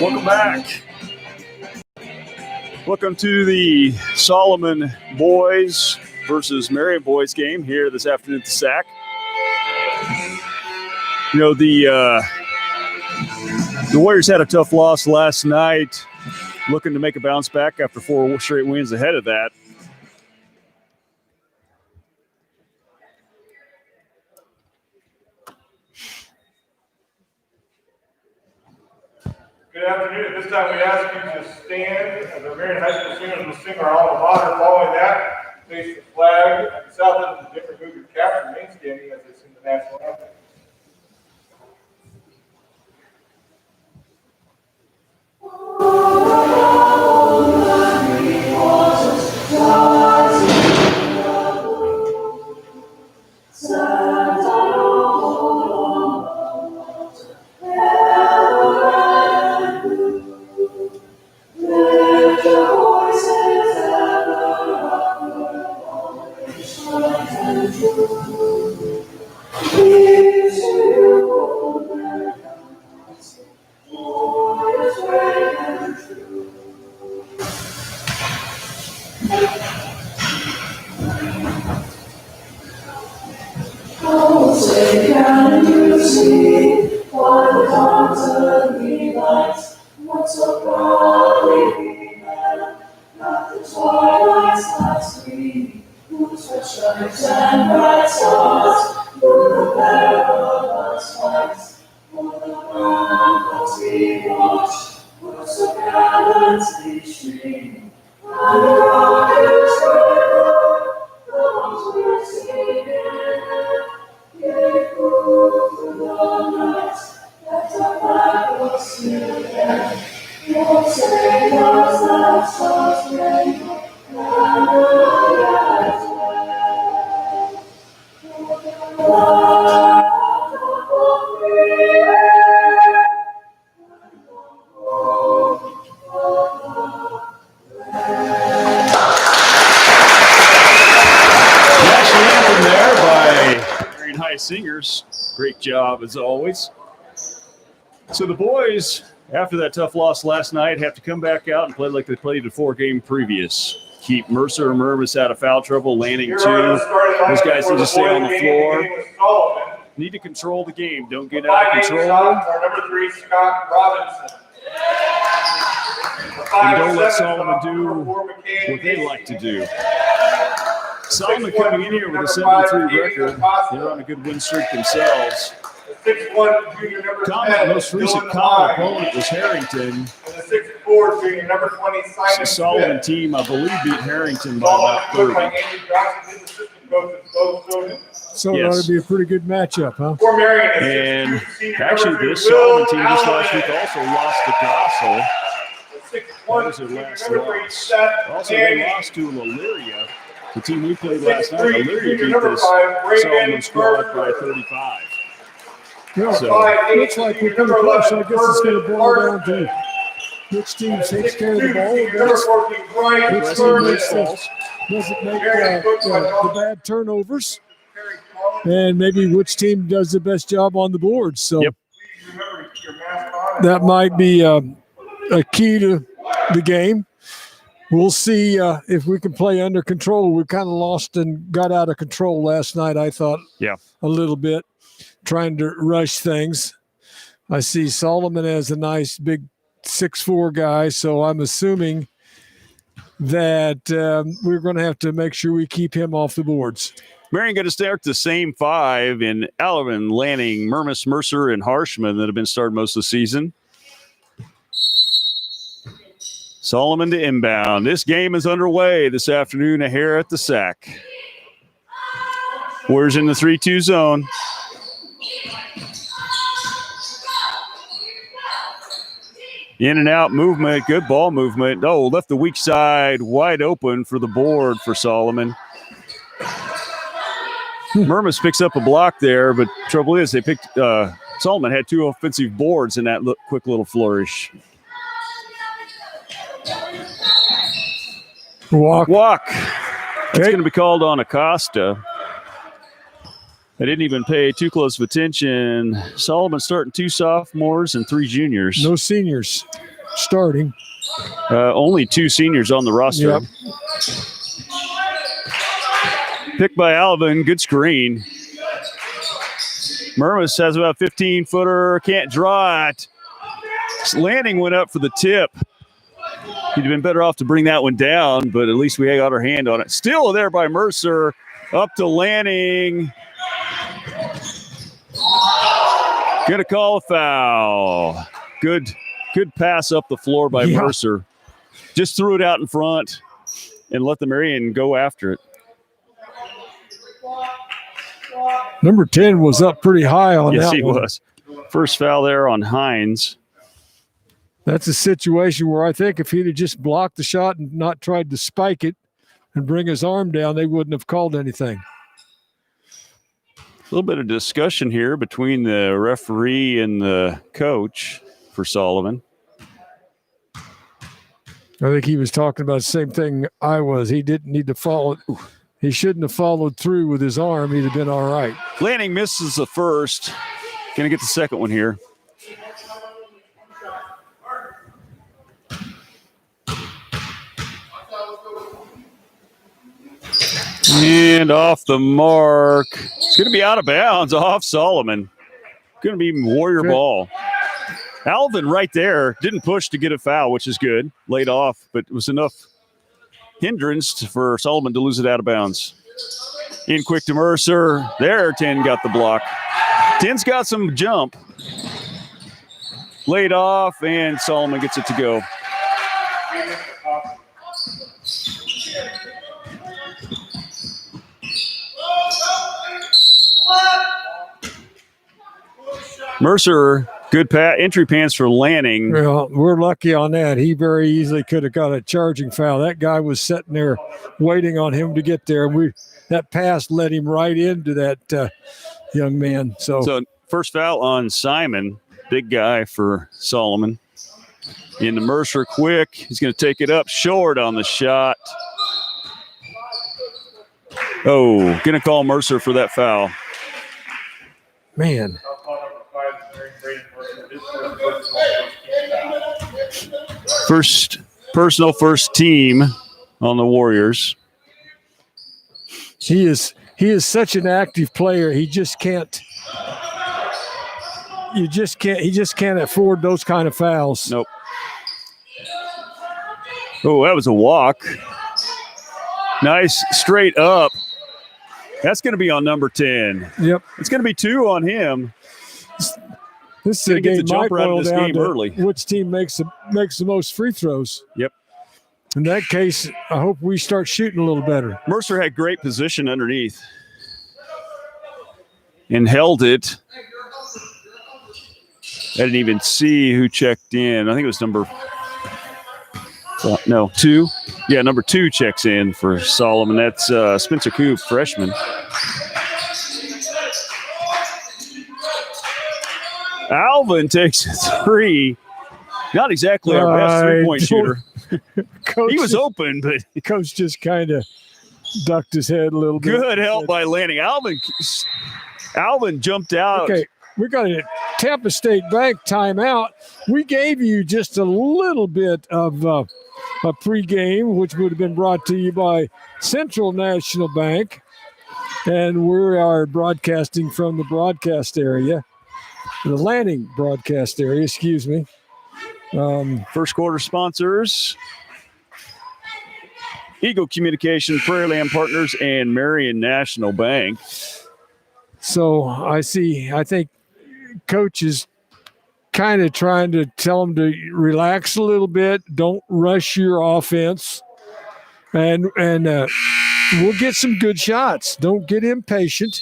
Welcome back. Welcome to the Solomon boys versus Marion boys game here this afternoon at the SAC. You know, the Warriors had a tough loss last night, looking to make a bounce back after 4 straight wins ahead of that. Good afternoon. At this time, we ask you to stand as the Marion High School singers will sing our alma mater. Following that, face the flag at the south end of the different group of caps remain standing as they sing the national anthem. Singers, great job as always. So the boys, after that tough loss last night, have to come back out and play like they played the 4-game previous. Keep Mercer and Mervis out of foul trouble. Lanning 2. Those guys need to stay on the floor. Need to control the game. Don't get out of control. Number 3, Scott Robinson. And don't let Solomon do what they like to do. Solomon coming in here with a 7-3 record. They're on a good win streak themselves. The most recent common opponent was Harrington. And the 6'4" junior, number 20, The Solomon team, I believe, beat Harrington by about 30. So it ought to be a pretty good matchup, huh? And actually, this Solomon team just last week also lost to Gossel. That was their last loss. Also, they lost to Elyria. The team we played last night, Elyria beat this Solomon squad by 35. Yeah, so, looks like we're pretty close. So I guess it's going to boil down to which team takes care of the ball, which team doesn't make the bad turnovers, and maybe which team does the best job on the board. So that might be a key to the game. We'll see if we can play under control. We kind of lost and got out of control last night, I thought, a little bit, trying to rush things. I see Solomon as a nice big 6'4" guy, so I'm assuming that we're going to have to make sure we keep him off the boards. Marion going to start the same 5 in Alvin, Lanning, Mermis, Mercer, and Harshman that have been starting most of the season. Solomon to inbound. This game is underway this afternoon here at the SAC. Warriors in the 3-2 zone. In and out movement, good ball movement. Oh, left the weak side wide open for the board for Solomon. Mermis picks up a block there, but trouble is they picked Solomon had 2 offensive boards in that quick little flourish. Walk. That's going to be called on Acosta. I didn't even pay too close of attention. Solomon starting 2 sophomores and 3 juniors. No seniors. starting. Only 2 seniors on the roster. Yep. Picked by Alvin. Good screen. Murmas has about 15-footer. Can't draw it. Lanning went up for the tip. He'd have been better off to bring that one down, but at least we got our hand on it. Still there by Mercer. Up to Lanning. Gonna call a foul. Good pass up the floor by Mercer. Just threw it out in front and let the Marion go after it. Number 10 was up pretty high on that one. Yes, he was. First foul there on Hines. That's a situation where I think if he'd have just blocked the shot and not tried to spike it and bring his arm down, they wouldn't have called anything. A little bit of discussion here between the referee and the coach for Solomon. I think he was talking about the same thing I was. He didn't need to follow. He shouldn't have followed through with his arm. He'd have been all right. Lanning misses the first. Going to get the second one here. And off the mark. It's going to be out of bounds off Solomon. Going to be Warrior ball. Alvin right there didn't push to get a foul, which is good. Laid off, but it was enough hindrance for Solomon to lose it out of bounds. In quick to Mercer. There, 10 got the block. 10's got some jump. Laid off, and Solomon gets it to go. Mercer, good entry pants for Lanning. Well, we're lucky on that. He very easily could have got a charging foul. That guy was sitting there waiting on him to get there. That pass led him right into that young man. So first foul on Simon, big guy for Solomon. Into Mercer quick. He's going to take it up short on the shot. Oh, going to call Mercer for that foul. Man. First team on the Warriors. He is such an active player. He just can't afford those kind of fouls. Nope. Oh, that was a walk. Nice straight up. That's going to be on number 10. Yep. It's going to be 2 on him. This is a game might boil down to early. Which team makes the most free throws. Yep. In that case, I hope we start shooting a little better. Mercer had great position underneath and held it. I didn't even see who checked in. I think it was number 2. Yeah, number 2 checks in for Solomon. That's Spencer Coop, freshman. Alvin takes a 3. Not exactly our best three-point shooter. He was open, but the coach just kind of ducked his head a little bit. Good help by Lanning. Alvin jumped out. Okay, we got a Tampa State Bank timeout. We gave you just a little bit of a pregame, which would have been brought to you by Central National Bank. And we are broadcasting from the broadcast area. The Lanning broadcast area, excuse me. First quarter sponsors: Eagle Communication, Prairie Land Partners, and Marion National Bank. So I think Coach is kind of trying to tell them to relax a little bit. Don't rush your offense. And we'll get some good shots. Don't get impatient.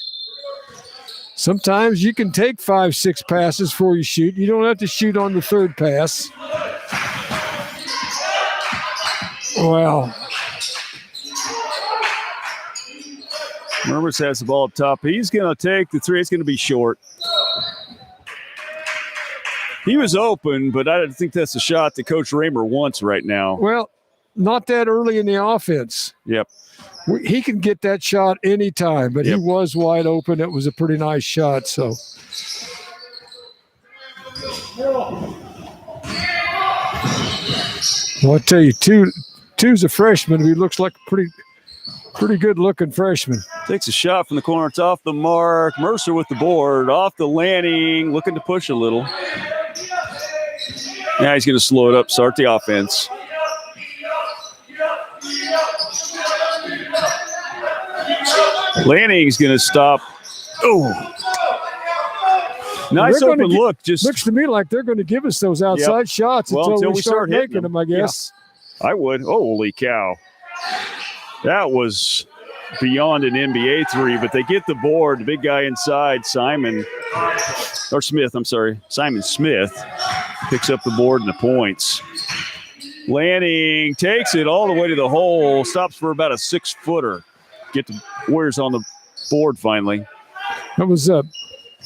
Sometimes you can take 5-6 passes before you shoot. You don't have to shoot on the third pass. Well, Murmas has the ball up top. He's going to take the 3. It's going to be short. He was open, but I don't think that's the shot that Coach Raymer wants right now. Well, not that early in the offense. Yep. He can get that shot anytime, but He was wide open. It was a pretty nice shot. So, Well, I tell you, two's a freshman. He looks like a pretty good looking freshman. Takes a shot from the corner. It's off the mark. Mercer with the board. Off the landing. Looking to push a little. Now he's going to slow it up. Start the offense. Lanning's going to stop. Oh. Nice open look. Just looks to me like they're going to give us those outside shots until we start making them, I guess. Yeah, I would. Holy cow. That was beyond an NBA three, but they get the board. The big guy inside, Simon Smith picks up the board and the points. Lanning takes it all the way to the hole, stops for about a 6-footer. Get the Warriors on the board finally. That was a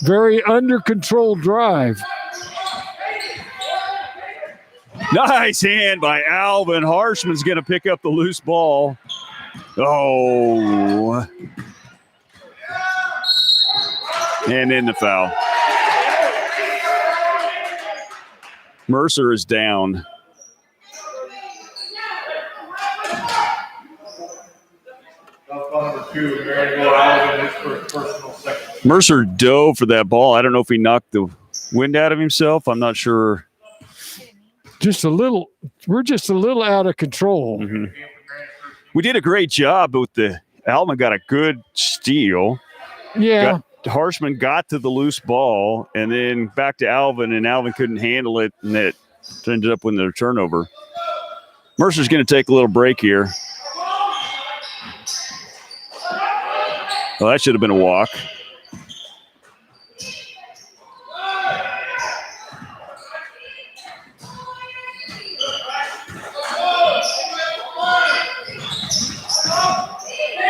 very under control drive. Nice hand by Alvin. Harshman's going to pick up the loose ball. Oh. And in the foul. Mercer is down. Mercer dove for that ball. I don't know if he knocked the wind out of himself. I'm not sure. We're just a little out of control. Mm-hmm. We did a great job with Alvin got a good steal. Yeah. Harshman got to the loose ball and then back to Alvin, and Alvin couldn't handle it, and it ended up with a turnover. Mercer's going to take a little break here. Well, that should have been a walk.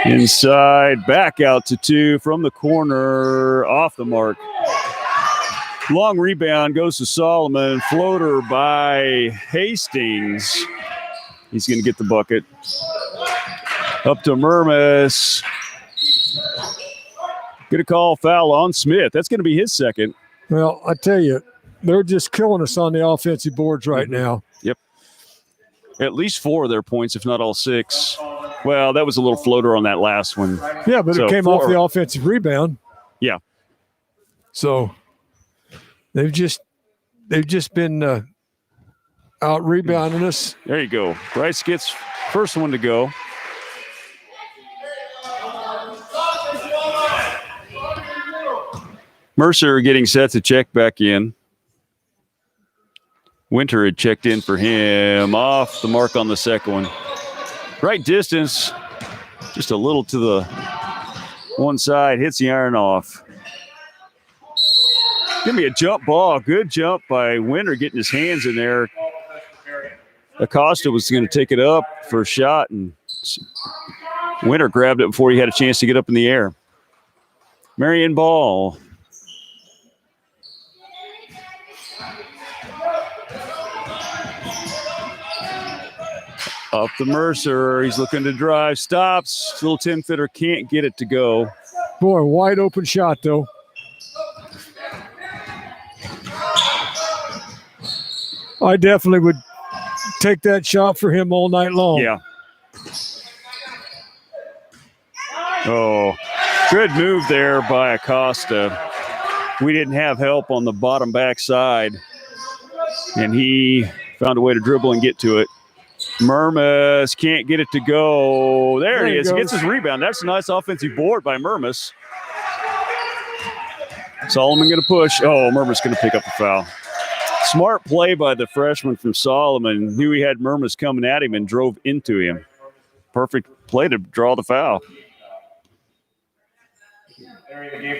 Inside, back out to 2 from the corner, off the mark. Long rebound goes to Solomon. Floater by Hastings. He's going to get the bucket. Up to Murmas. Going to call foul on Smith. That's going to be his second. Well, I tell you, they're just killing us on the offensive boards right now. Yep. At least 4 of their points, if not all 6. Well, that was a little floater on that last one. Yeah, but it came off the offensive rebound. Yeah. So they've just been out rebounding us. There you go. Bryce gets first one to go. Mercer getting set to check back in. Winter had checked in for him. Off the mark on the second one. Right distance, just a little to the one side, hits the iron off. Give me a jump ball. Good jump by Winter getting his hands in there. Acosta was going to take it up for a shot, and Winter grabbed it before he had a chance to get up in the air. Marion ball. Up the Mercer. He's looking to drive. Stops. Little 10-footer can't get it to go. Boy, wide open shot, though. I definitely would take that shot for him all night long. Yeah. Oh, good move there by Acosta. We didn't have help on the bottom backside, and he found a way to dribble and get to it. Murmas can't get it to go. There he is. He gets his rebound. That's a nice offensive board by Murmas. Solomon going to push. Oh, Murmas going to pick up the foul. Smart play by the freshman from Solomon. Knew he had Murmas coming at him and drove into him. Perfect play to draw the foul.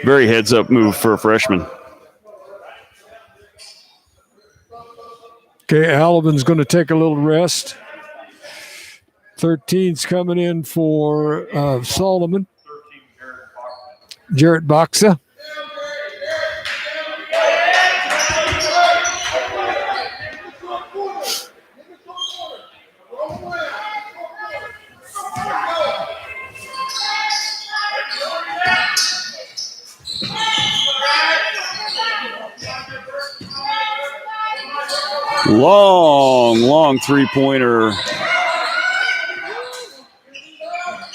Very heads-up move for a freshman. Okay, Alvin's going to take a little rest. 13's coming in for Solomon. Jarrett Boxa. Long three-pointer.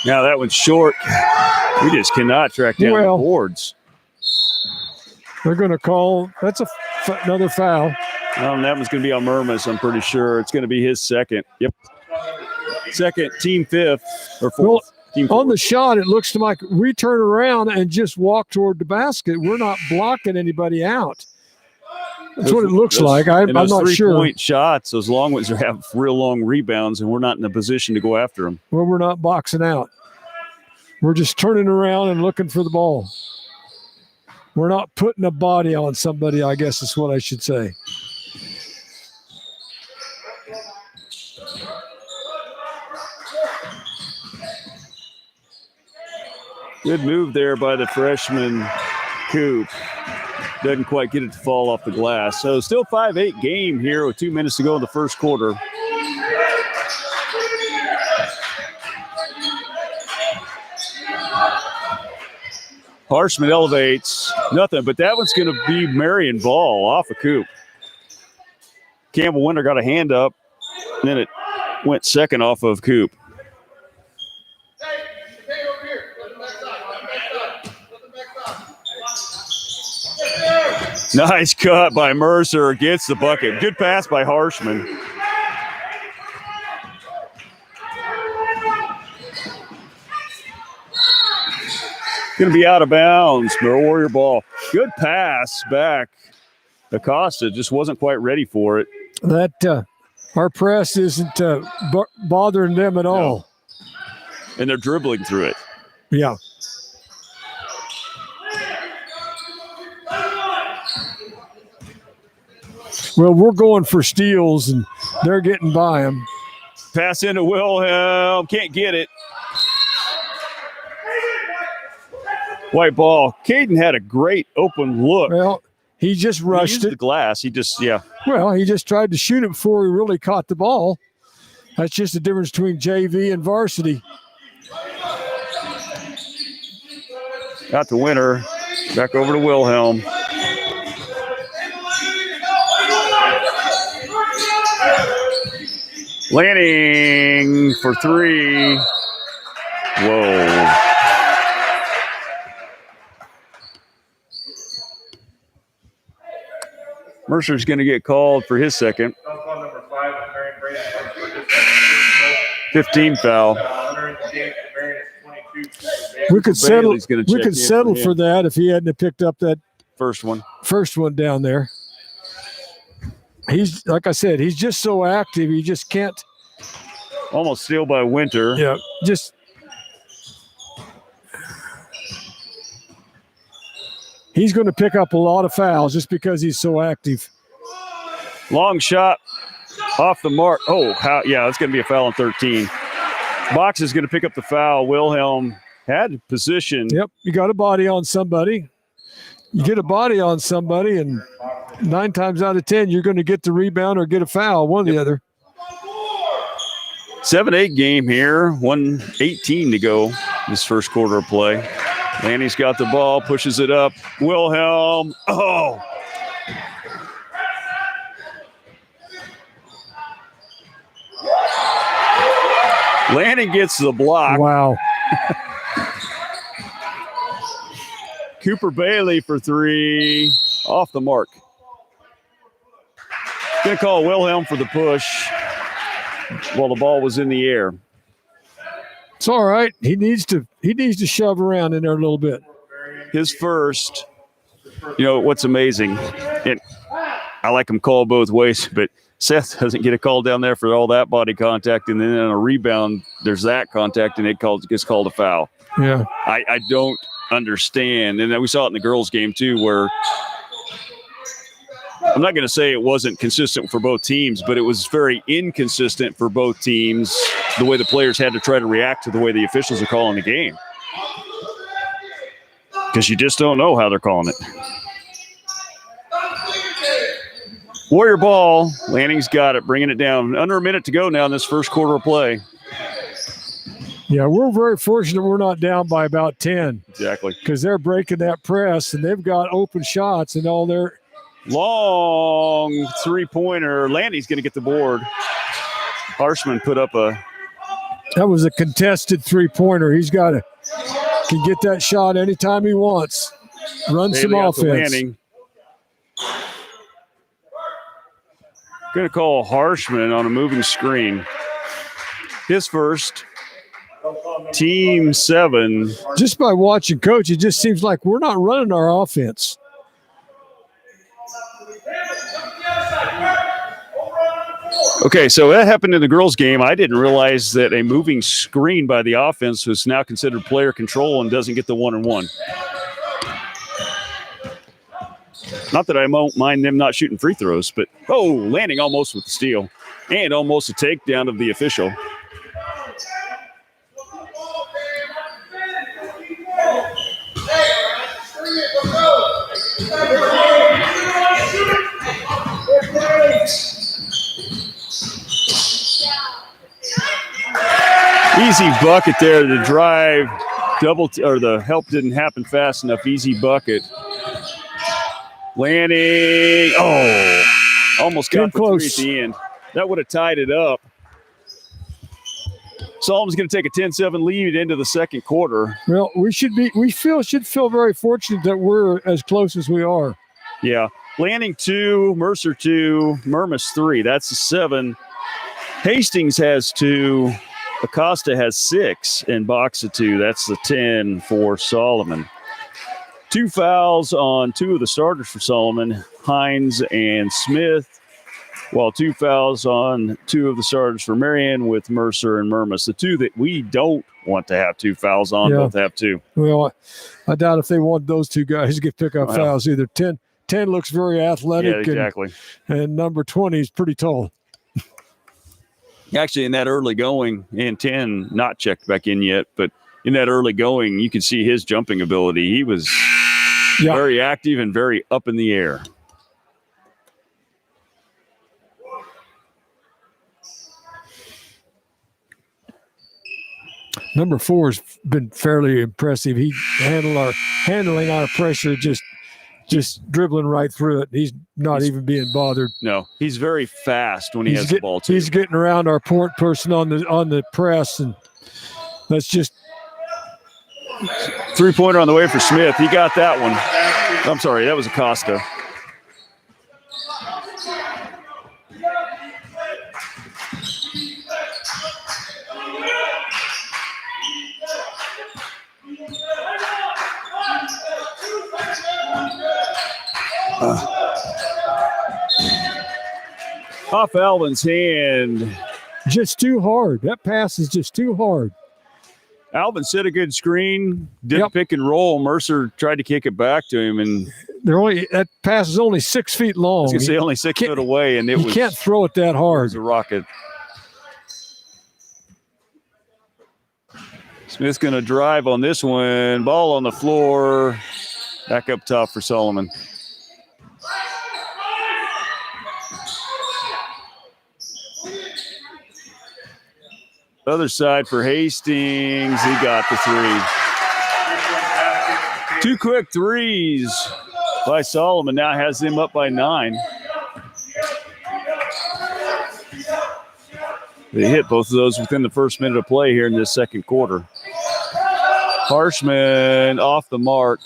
Now that one's short. We just cannot track down the boards. They're going to call. That's another foul. That one's going to be on Murmas, I'm pretty sure. It's going to be his second. Yep. Second, team fifth or fourth. Well, on the shot, it looks like we turn around and just walk toward the basket. We're not blocking anybody out. That's what it looks like. I'm not sure. 3-point shots, those long ones have real long rebounds, and we're not in a position to go after them. Well, we're not boxing out. We're just turning around and looking for the ball. We're not putting a body on somebody, I guess is what I should say. Good move there by the freshman, Coop. Doesn't quite get it to fall off the glass. So still 5-8 game here with 2 minutes to go in the first quarter. Harshman elevates, nothing, but that one's going to be Marion ball off of Coop. Campbell Winter got a hand up, and then it went second off of Coop. Nice cut by Mercer, gets the bucket. Good pass by Harshman. Going to be out of bounds. Warrior ball. Good pass back. Acosta just wasn't quite ready for it. That our press isn't bothering them at all. And they're dribbling through it. Yeah. Well, we're going for steals, and they're getting by them. Pass into Wilhelm. Can't get it. White ball. Caden had a great open look. Well, he just rushed it. The glass. He just, Well, he just tried to shoot it before he really caught the ball. That's just the difference between JV and varsity. Got the winner. Back over to Wilhelm. Lanning for three. Whoa. Mercer's going to get called for his second. 15 foul. We could settle for that if he hadn't picked up that first one down there. He's, like I said, he's just so active. He just can't. Almost steal by Winter. Yeah, just. He's going to pick up a lot of fouls just because he's so active. Long shot off the mark. Oh, it's going to be a foul on 13. Box is going to pick up the foul. Wilhelm had position. Yep, you got a body on somebody. You get a body on somebody, and 9 times out of 10, you're going to get the rebound or get a foul, one or the other. 7-8 game here, 1:18 to go this first quarter of play. Lanny's got the ball, pushes it up. Wilhelm, Lanning gets the block. Wow. Cooper Bailey for three, off the mark. Gonna call Wilhelm for the push while the ball was in the air. It's all right. He needs to shove around in there a little bit. His first. What's amazing, and I like him called both ways, but Seth doesn't get a call down there for all that body contact, and then on a rebound, there's that contact, and it gets called a foul. Yeah. I don't understand, and then we saw it in the girls' game too, where I'm not going to say it wasn't consistent for both teams, but it was very inconsistent for both teams, the way the players had to try to react to the way the officials are calling the game. Because you just don't know how they're calling it. Warrior ball. Lanning's got it, bringing it down. Under a minute to go now in this first quarter of play. Yeah, we're very fortunate we're not down by about 10. Exactly. Because they're breaking that press, and they've got open shots, and all Long three-pointer. Landy's going to get the board. Harshman put up a... That was a contested three-pointer. He's got to can get that shot anytime he wants. Run some offense. Going to call Harshman on a moving screen. His first. Team 7. Just by watching Coach, it just seems like we're not running our offense. Okay, so that happened in the girls' game. I didn't realize that a moving screen by the offense was now considered player control and doesn't get the 1-and-1. Not that I won't mind them not shooting free throws, but, landing almost with the steal and almost a takedown of the official. Easy bucket there to drive. Or the help didn't happen fast enough. Easy bucket. Lanning. Almost got the three at the end. That would have tied it up. Solomon's going to take a 10-7 lead into the second quarter. Well, we should feel very fortunate that we're as close as we are. Yeah. Lanning 2, Mercer 2, Murmas 3. That's the 7. Hastings has 2. Acosta has 6 and Boxa 2. That's the 10 for Solomon. 2 fouls on 2 of the starters for Solomon, Hines and Smith, while 2 fouls on 2 of the starters for Marion with Mercer and Murmas. The 2 that we don't want to have 2 fouls on, both have 2. Well, I doubt if they want those 2 guys to pick up fouls either. 10 looks very athletic. Yeah, exactly. And number 20 is pretty tall. Actually, in that early going, and 10 not checked back in yet, but in that early going, you could see his jumping ability. He was very active and very up in the air. Number 4 has been fairly impressive. He handling our pressure, just dribbling right through it. He's not even being bothered. No, he's very fast when he has the ball too. He's getting around our point person on the press, and that's just 3-pointer on the way for Smith. He got that one. I'm sorry, that was Acosta. Off Alvin's hand. Just too hard. That pass is just too hard. Alvin set a good screen, did pick and roll. Mercer tried to kick it back to him, and that pass is only 6 feet long. I was going to say only 6 foot away, and you can't throw it that hard. It was a rocket. Smith's going to drive on this one. Ball on the floor. Back up top for Solomon. Other side for Hastings. He got the 3. 2 quick threes by Solomon. Now has him up by 9. They hit both of those within the first minute of play here in this second quarter. Harshman off the mark.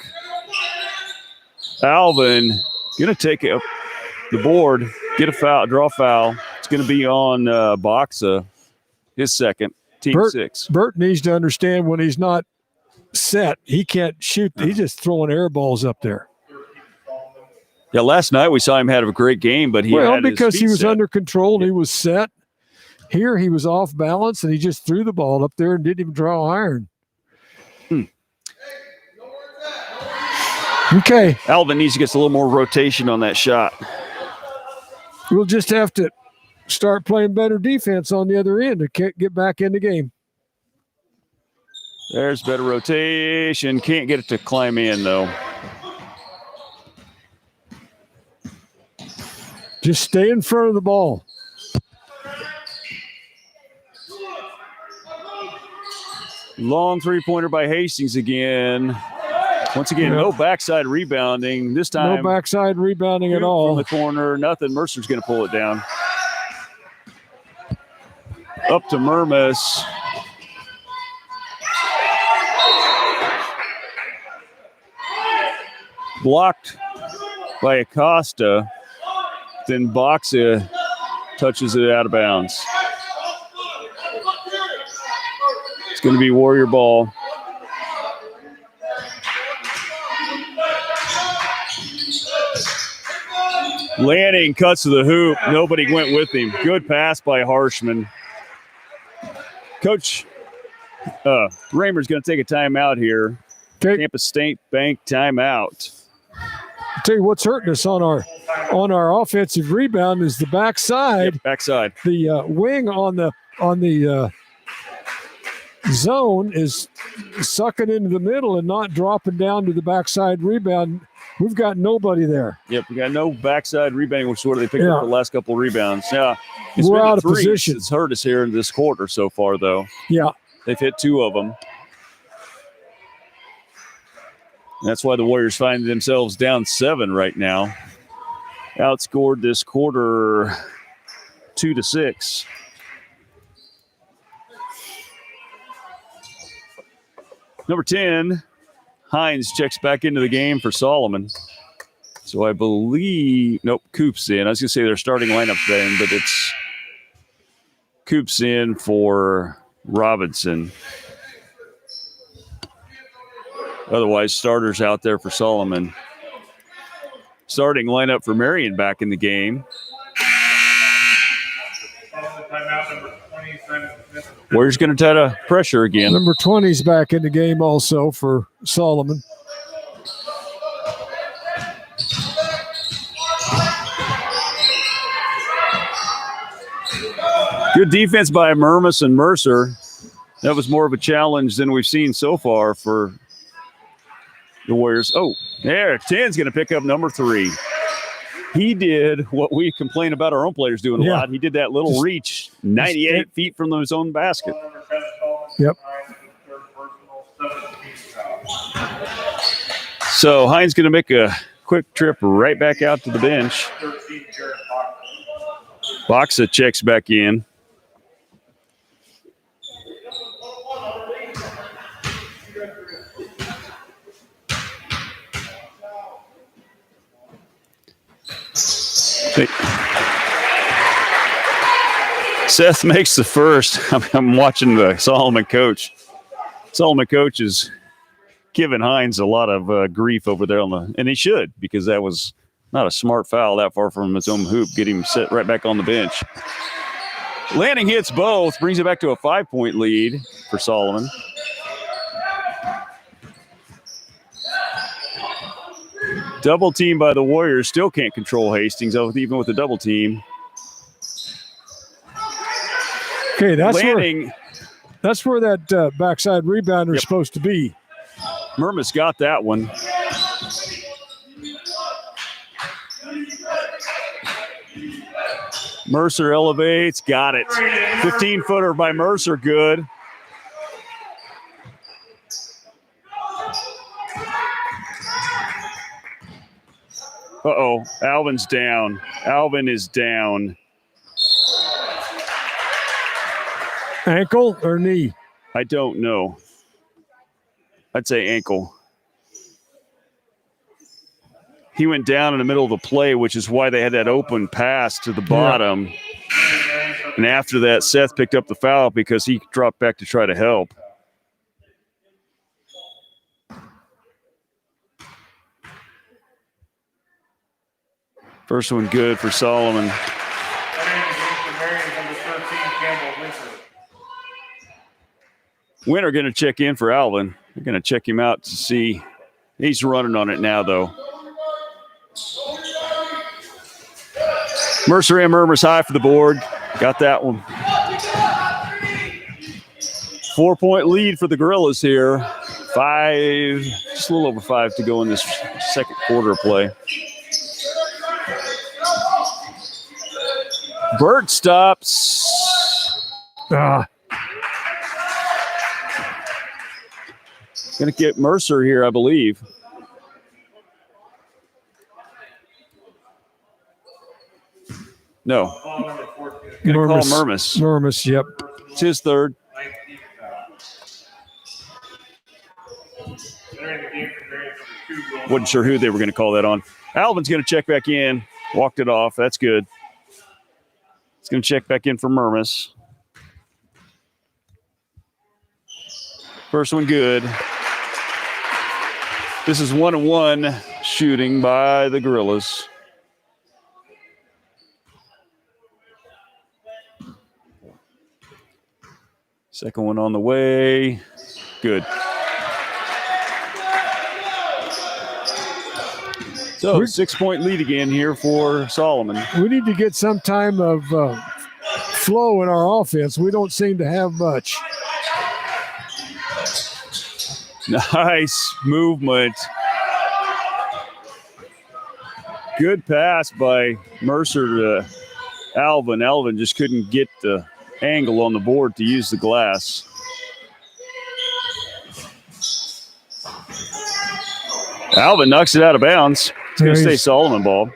Alvin going to take up the board, get a foul, draw a foul. It's going to be on Boxa. His second, team 6. Bert needs to understand when he's not set, he can't shoot. He's just throwing air balls up there. Yeah, last night we saw him have a great game, but he because he was under control and he was set. Here he was off balance and he just threw the ball up there and didn't even draw iron. Okay. Alvin needs to get a little more rotation on that shot. We'll just have to start playing better defense on the other end to get back in the game. There's better rotation. Can't get it to climb in, though. Just stay in front of the ball. Long 3-pointer by Hastings again. Once again, no backside rebounding. This time, no backside rebounding at all. From the corner, nothing. Mercer's going to pull it down. Up to Murmas. Blocked by Acosta. Then Boxa touches it out of bounds. It's going to be Warrior ball. Lanning cuts to the hoop. Nobody went with him. Good pass by Harshman. Coach Raymer's going to take a timeout here. Okay. Campus State Bank timeout. I'll tell you what's hurting us on our offensive rebound is the backside. Yep, backside. The wing on the zone is sucking into the middle and not dropping down to the backside rebound. We've got nobody there. Yep, we got no backside rebounding, which is what they picked up the last couple of rebounds. Yeah, we're out of position. It's hurt us here in this quarter so far, though. Yeah, they've hit 2 of them. That's why the Warriors find themselves down 7 right now. Outscored this quarter 2-6. Number 10, Hines checks back into the game for Solomon. So I believe, nope, Coop's in. I was going to say their starting lineup then, but it's Coop's in for Robinson. Otherwise, starters out there for Solomon. Starting lineup for Marion back in the game. Warriors going to try to pressure again. Number 20's back in the game also for Solomon. Good defense by Murmas and Mercer. That was more of a challenge than we've seen so far for the Warriors. Oh, there, 10's going to pick up number 3. He did what we complain about our own players doing a lot. He did that little reach 98 feet from his own basket. Yep. So Hines going to make a quick trip right back out to the bench. Boxa checks back in. Seth makes the first. I'm watching the Solomon coach. Solomon coach is giving Hines a lot of grief over there and he should, because that was not a smart foul that far from his own hoop. Get him set right back on the bench. Lanning hits both, brings it back to a 5-point lead for Solomon. Double team by the Warriors. Still can't control Hastings, even with the double team. Okay, that's Lanning, where that backside rebounder is supposed to be. Murmas got that one. Mercer elevates, got it. 15-footer by Mercer, good. Uh-oh, Alvin's down. Alvin is down. Ankle or knee? I don't know. I'd say ankle. He went down in the middle of the play, which is why they had that open pass to the bottom. Yeah. And after that, Seth picked up the foul because he dropped back to try to help. First one good for Solomon. Winter going to check in for Alvin. They're going to check him out to see. He's running on it now, though. Mercer and Murmas high for the board. Got that one. 4-point lead for the Gorillas here. Just a little over 5 to go in this second quarter of play. Burt stops. Going to get Mercer here, I believe. No. Ball number 14. Going to call Murmis. Murmis, yep. It's his third. 19th foul. Entering the game for Marion, number 2. Wasn't sure who they were going to call that on. Alvin's going to check back in. Walked it off. That's good. He's going to check back in for Murmis. First one good. This is 1-1 shooting by the Gorillas. Second one on the way. Good. So 6-point lead again here for Solomon. We need to get some time of flow in our offense. We don't seem to have much. Nice movement. Good pass by Mercer to Alvin. Alvin just couldn't get the angle on the board to use the glass. Alvin knocks it out of bounds. It's going to stay Solomon ball.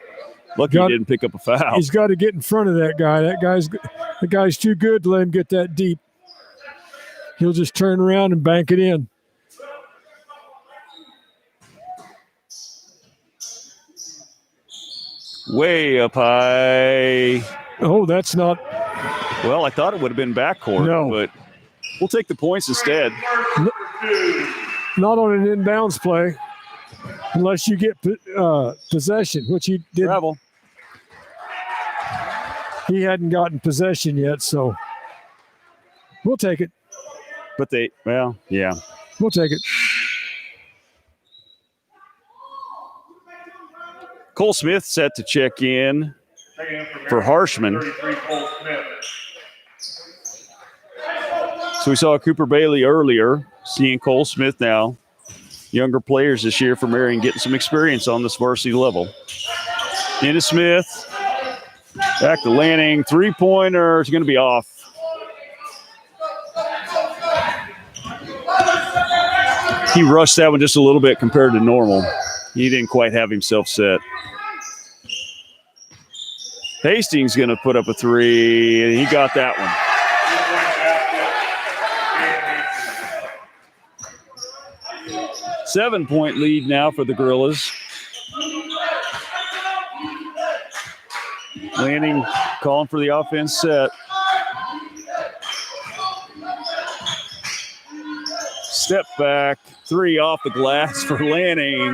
Lucky he didn't pick up a foul. He's got to get in front of that guy. The guy's too good to let him get that deep. He'll just turn around and bank it in. Way up high. Oh, that's not. Well, I thought it would have been backcourt, but we'll take the points instead. Not on an inbounds play, unless you get possession, which he did. Travel. He hadn't gotten possession yet, so we'll take it. But yeah. We'll take it. Cole Smith set to check in for Harshman. So we saw Cooper Bailey earlier, seeing Cole Smith now. Younger players this year for Marion getting some experience on this varsity level. Into Smith. Back to Lanning. Three-pointer is going to be off. He rushed that one just a little bit compared to normal. He didn't quite have himself set. Hastings going to put up a three, and he got that one. 7-point lead now for the Gorillas. Lanning calling for the offense set. Step back, three off the glass for Lanning.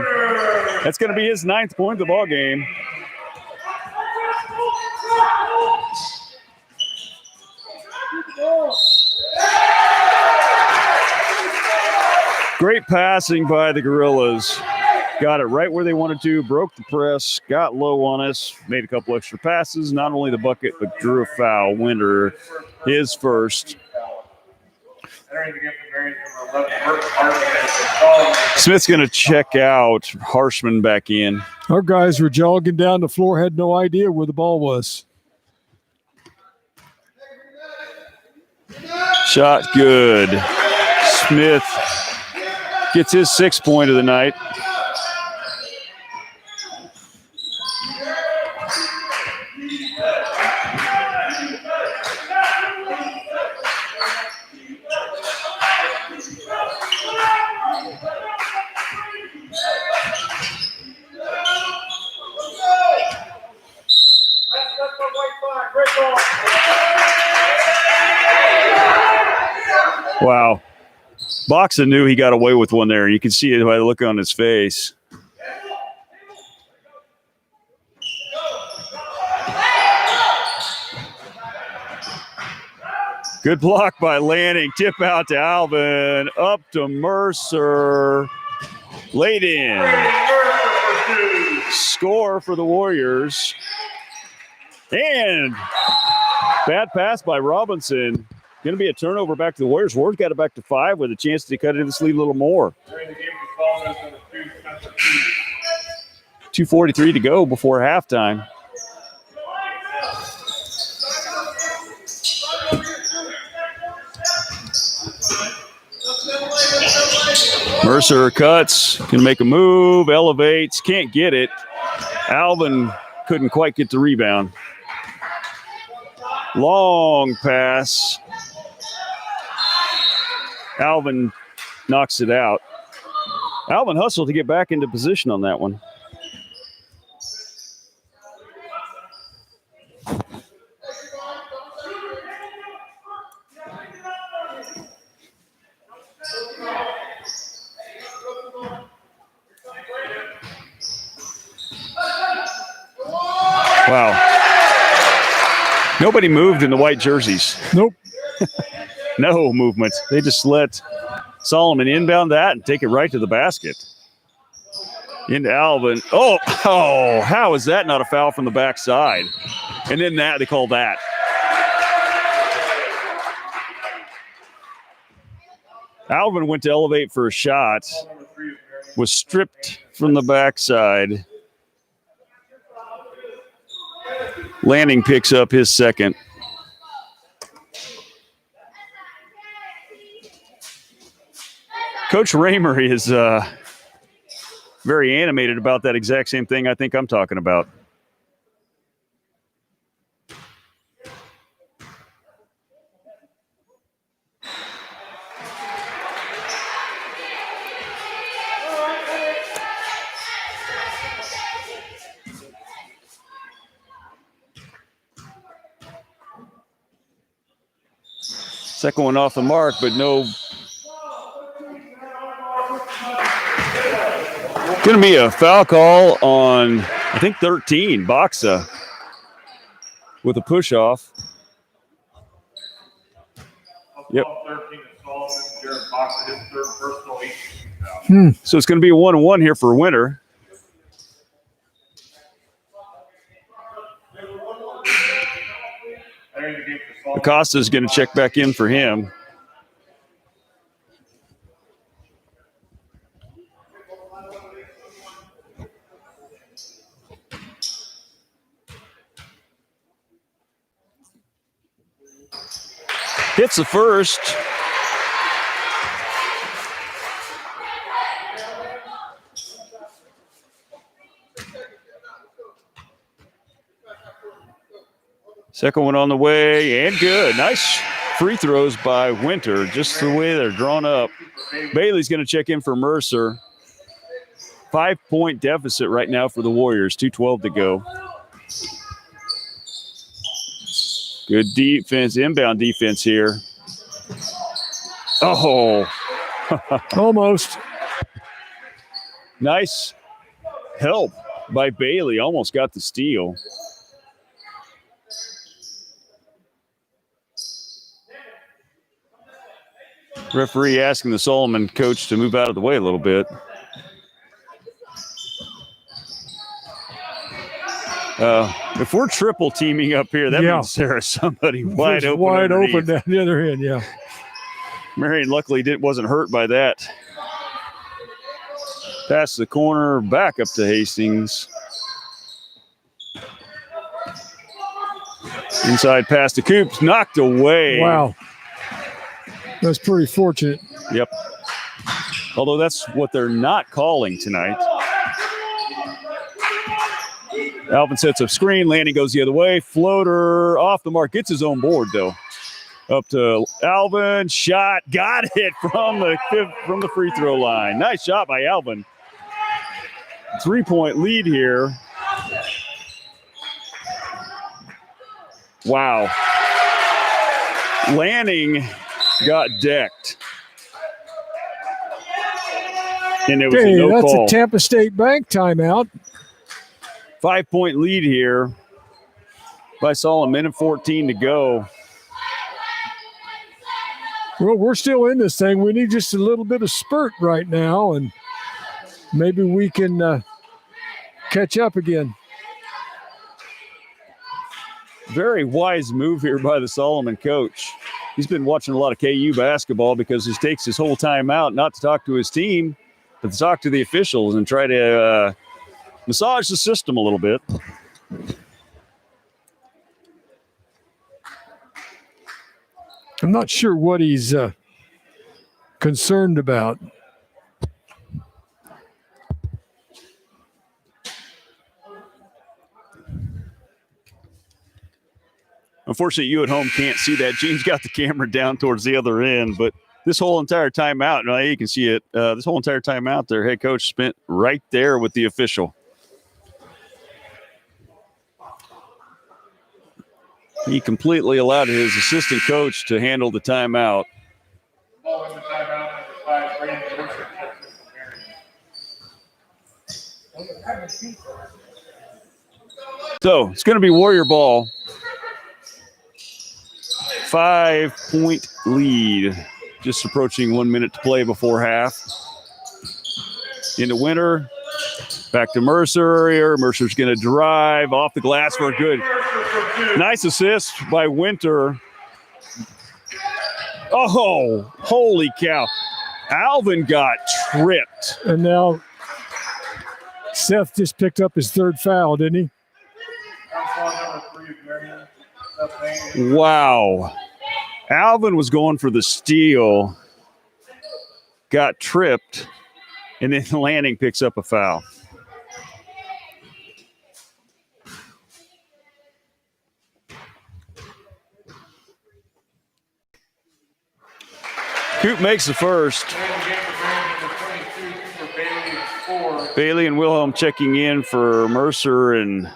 That's going to be his 9th point of the ball game. Great passing by the Gorillas. Got it right where they wanted to, broke the press, got low on us, made a couple extra passes. Not only the bucket, but drew a foul. Winter, his first. Smith's going to check out. Harshman back in. Our guys were jogging down the floor, had no idea where the ball was. Shot good. Smith gets his 6th point of the night. Wow. Boxa knew he got away with one there. You can see it by the look on his face. Good block by Lanning. Tip out to Alvin. Up to Mercer. Laid in. Score for the Warriors. And bad pass by Robinson. Going to be a turnover back to the Warriors. Warriors got it back to 5 with a chance to cut into this lead a little more. 2:43 to go before halftime. Mercer cuts, can make a move, elevates, can't get it. Alvin couldn't quite get the rebound. Long pass. Alvin knocks it out. Alvin hustled to get back into position on that one. Wow. Nobody moved in the white jerseys. Nope. No movement. They just let Solomon inbound that and take it right to the basket. Into Alvin. Oh, how is that not a foul from the backside? And then they call that. Alvin went to elevate for a shot. Was stripped from the backside. Lanning picks up his second. Coach Raymer is very animated about that exact same thing I think I'm talking about. Second one off the mark, but no. Going to be a foul call on, I think, 13, Boxa, with a push off. Yep. So it's going to be a 1-1 here for Winter. Acosta is going to check back in for him. Hits the first. Second one on the way, and good. Nice free throws by Winter, just the way they're drawn up. Bailey's going to check in for Mercer. 5-point deficit right now for the Warriors, 2:12 to go. Good defense, inbound defense here. Oh. Almost. Nice help by Bailey, almost got the steal. Referee asking the Solomon coach to move out of the way a little bit. If we're triple teaming up here, that means there's somebody wide open. Wide open down the other end, yeah. Marion luckily wasn't hurt by that. Pass the corner, back up to Hastings. Inside pass to Coops, knocked away. Wow. That's pretty fortunate. Yep. Although that's what they're not calling tonight. Alvin sets up screen. Lanning goes the other way. Floater off the mark. Gets his own board, though. Up to Alvin. Shot. Got it from the free throw line. Nice shot by Alvin. 3-point lead here. Wow. Lanning got decked. And it was a no that's call. a Tampa State Bank timeout. 5-point lead here by Solomon. Minute 14 to go. Well, we're still in this thing. We need just a little bit of spurt right now, and maybe we can catch up again. Very wise move here by the Solomon coach. He's been watching a lot of KU basketball because he takes his whole time out not to talk to his team, but to talk to the officials and try to massage the system a little bit. I'm not sure what he's concerned about. Unfortunately, you at home can't see that. Gene's got the camera down towards the other end, but this whole entire timeout, now you can see it, this whole entire timeout their head coach spent right there with the official. He completely allowed his assistant coach to handle the timeout. So it's going to be Warrior ball. 5-point lead. Just approaching 1 minute to play before half. Into Winter. Back to Mercer here. Mercer's going to drive off the glass for a good. Nice assist by Winter. Oh, holy cow. Alvin got tripped. And now Seth just picked up his third foul, didn't he? Wow. Alvin was going for the steal. Got tripped. And then Lanning picks up a foul. Coop makes the first. Bailey and Wilhelm checking in for Mercer and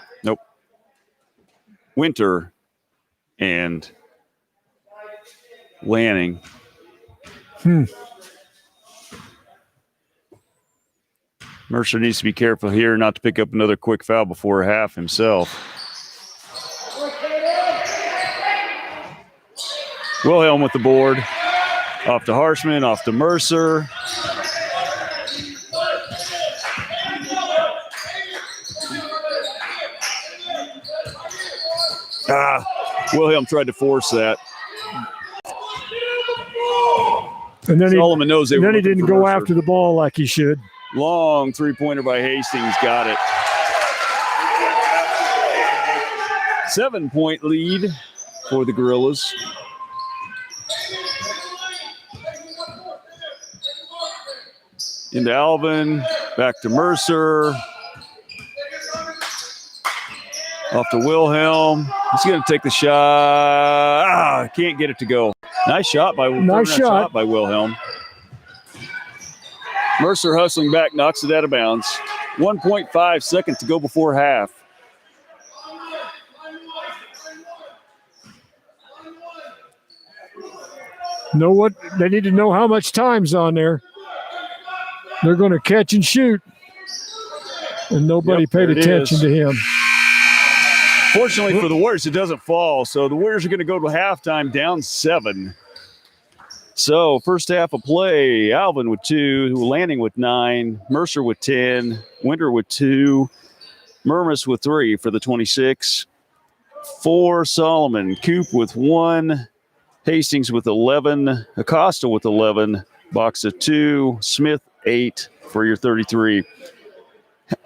Winter and Lanning. Mercer needs to be careful here not to pick up another quick foul before half himself. Wilhelm with the board. Off to Harshman, off to Mercer. Wilhelm tried to force that. And then Solomon knows they were. Then he didn't go after the ball like he should. Long three-pointer by Hastings, got it. 7-point lead for the Gorillas. Into Alvin, back to Mercer. Off to Wilhelm. He's going to take the shot. Can't get it to go. Nice shot by Wilhelm. Mercer hustling back, knocks it out of bounds. 1.5 seconds to go before half. Know what? They need to know how much time's on there. They're going to catch and shoot. And nobody paid attention to him. Fortunately for the Warriors, it doesn't fall. So the Warriors are going to go to halftime down 7. So first half of play, Alvin with 2, Lanning with 9, Mercer with 10, Winter with 2, Murmas with 3 for the 26. 4, Solomon, Coop with 1, Hastings with 11, Acosta with 11, Box of 2, Smith 8 for your 33.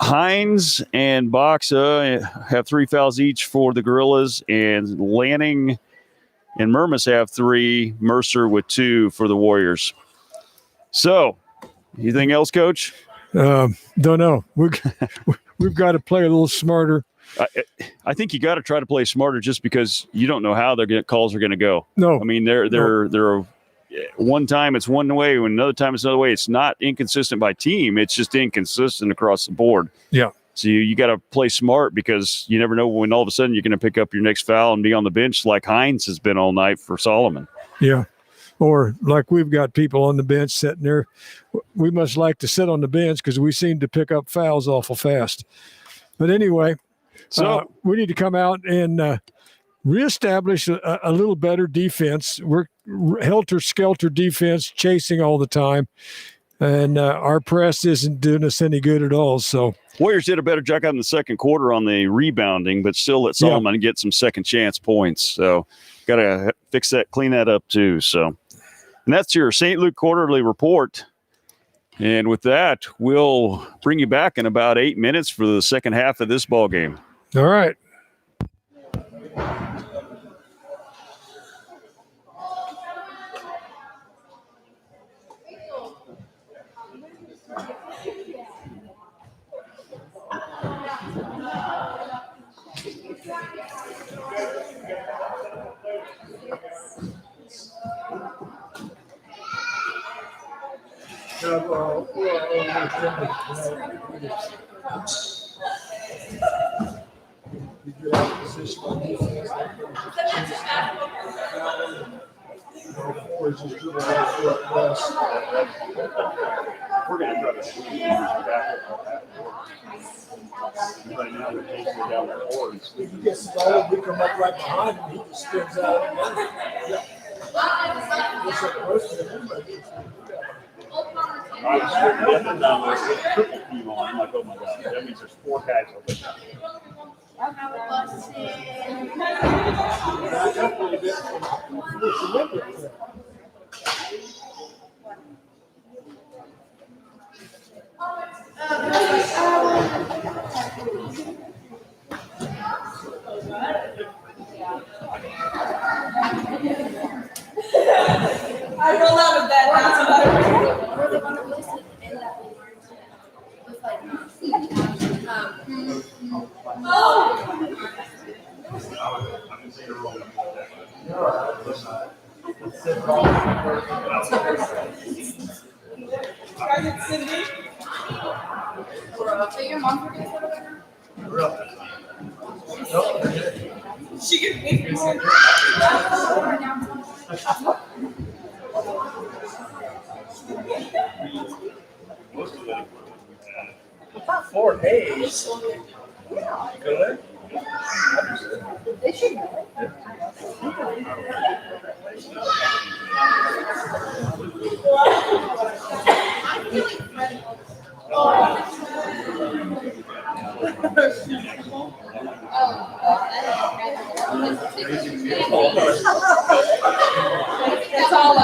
Hines and Boxa have 3 fouls each for the Gorillas, and Lanning and Murmas have 3, Mercer with 2 for the Warriors. So, anything else, Coach? Don't know. We've got to play a little smarter. I think you got to try to play smarter just because you don't know how their calls are going to go. No. I mean, they're one time it's one way, and another time it's another way. It's not inconsistent by team. It's just inconsistent across the board. Yeah. So you got to play smart because you never know when all of a sudden you're going to pick up your next foul and be on the bench like Hines has been all night for Solomon. Yeah. Or like we've got people on the bench sitting there. We must like to sit on the bench because we seem to pick up fouls awful fast. But anyway, so we need to come out and reestablish a little better defense. We're helter-skelter defense, chasing all the time. And our press isn't doing us any good at all. So Warriors did a better job in the second quarter on the rebounding, but still let Solomon get some second chance points. So got to fix that, clean that up too. So, and that's your St. Luke Quarterly Report. And with that, we'll bring you back in about 8 minutes for the second half of this ball game. All right. Did you have a position on defense? Or just do the right foot press? We're going to try to shoot the back. Right now, they're taking it down their horns. If he gets the ball, we come up right behind him, he just spins out of the line. Yeah. Just like the rest of them, everybody gets it. I was sitting down there with a triple team on. I'm like, oh my God, that means there's 4 guys open. Back up a little bit. It's a little bit. I rolled out of bed. Cindy? So your mom forgets she can make me sick. Most of them. 4 days. Good. They should know. That's all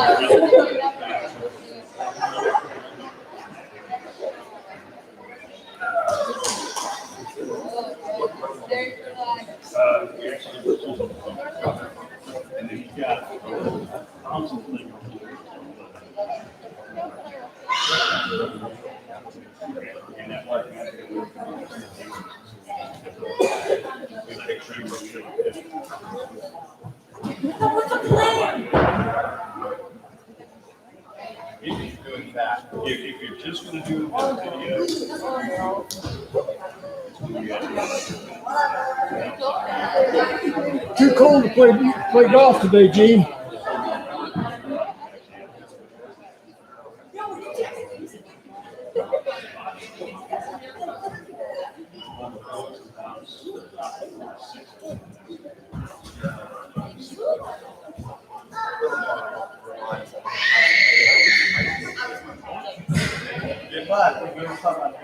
And then you got Thompson thing. And that part, What's the plan? Doing that. if you're just going to do a video, Too cold to play golf today, Gene. But we're going to talk about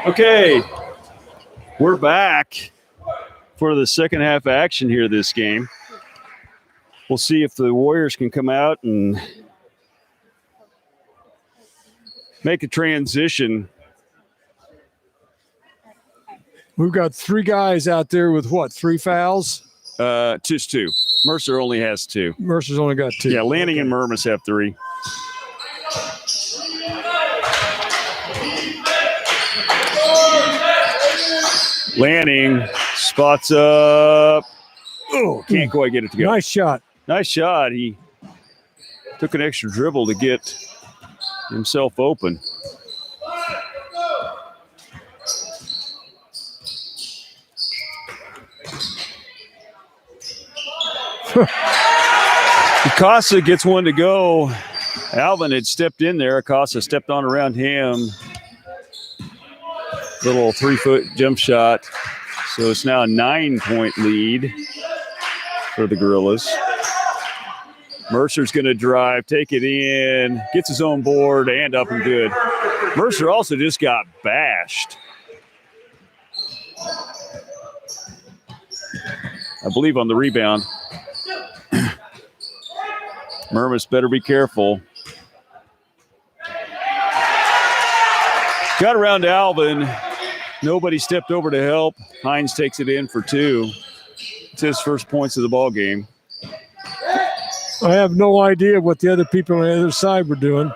Okay, we're back for the second half action here this game. We'll see if the Warriors can come out and make a transition. We've got 3 guys out there with what, 3 fouls? Just 2. Mercer only has 2. Mercer's only got 2. Yeah, Lanning and Murmas have 3. Lanning spots up. Oh, can't quite get it to go. Nice shot. Nice shot. He took an extra dribble to get himself open. Acosta gets one to go. Alvin had stepped in there. Acosta stepped on around him. Little 3-foot jump shot. So it's now a 9-point lead for the Gorillas. Mercer's going to drive, take it in, gets his own board, and up and good. Mercer also just got bashed. I believe on the rebound. Murmas better be careful. Got around to Alvin. Nobody stepped over to help. Hines takes it in for 2. It's his first points of the ball game. I have no idea what the other people on the other side were doing.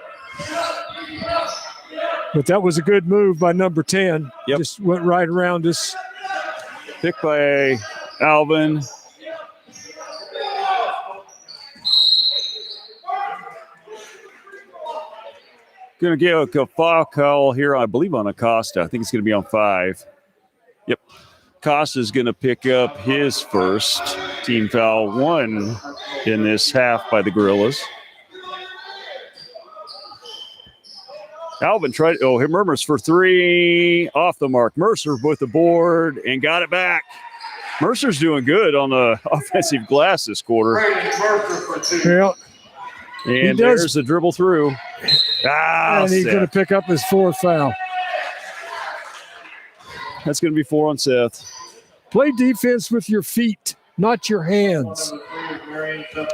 But that was a good move by number 10. Yep. Just went right around us. Picked by Alvin. Going to give a foul call here, I believe, on Acosta. I think it's going to be on 5. Yep. Acosta's going to pick up his first team foul, 1 in this half by the Gorillas. Alvin tried, Murmurs for 3, off the mark. Mercer with the board and got it back. Mercer's doing good on the offensive glass this quarter. Yeah. And there's the dribble through. And he's going to pick up his 4th foul. That's going to be 4 on Seth. Play defense with your feet, not your hands.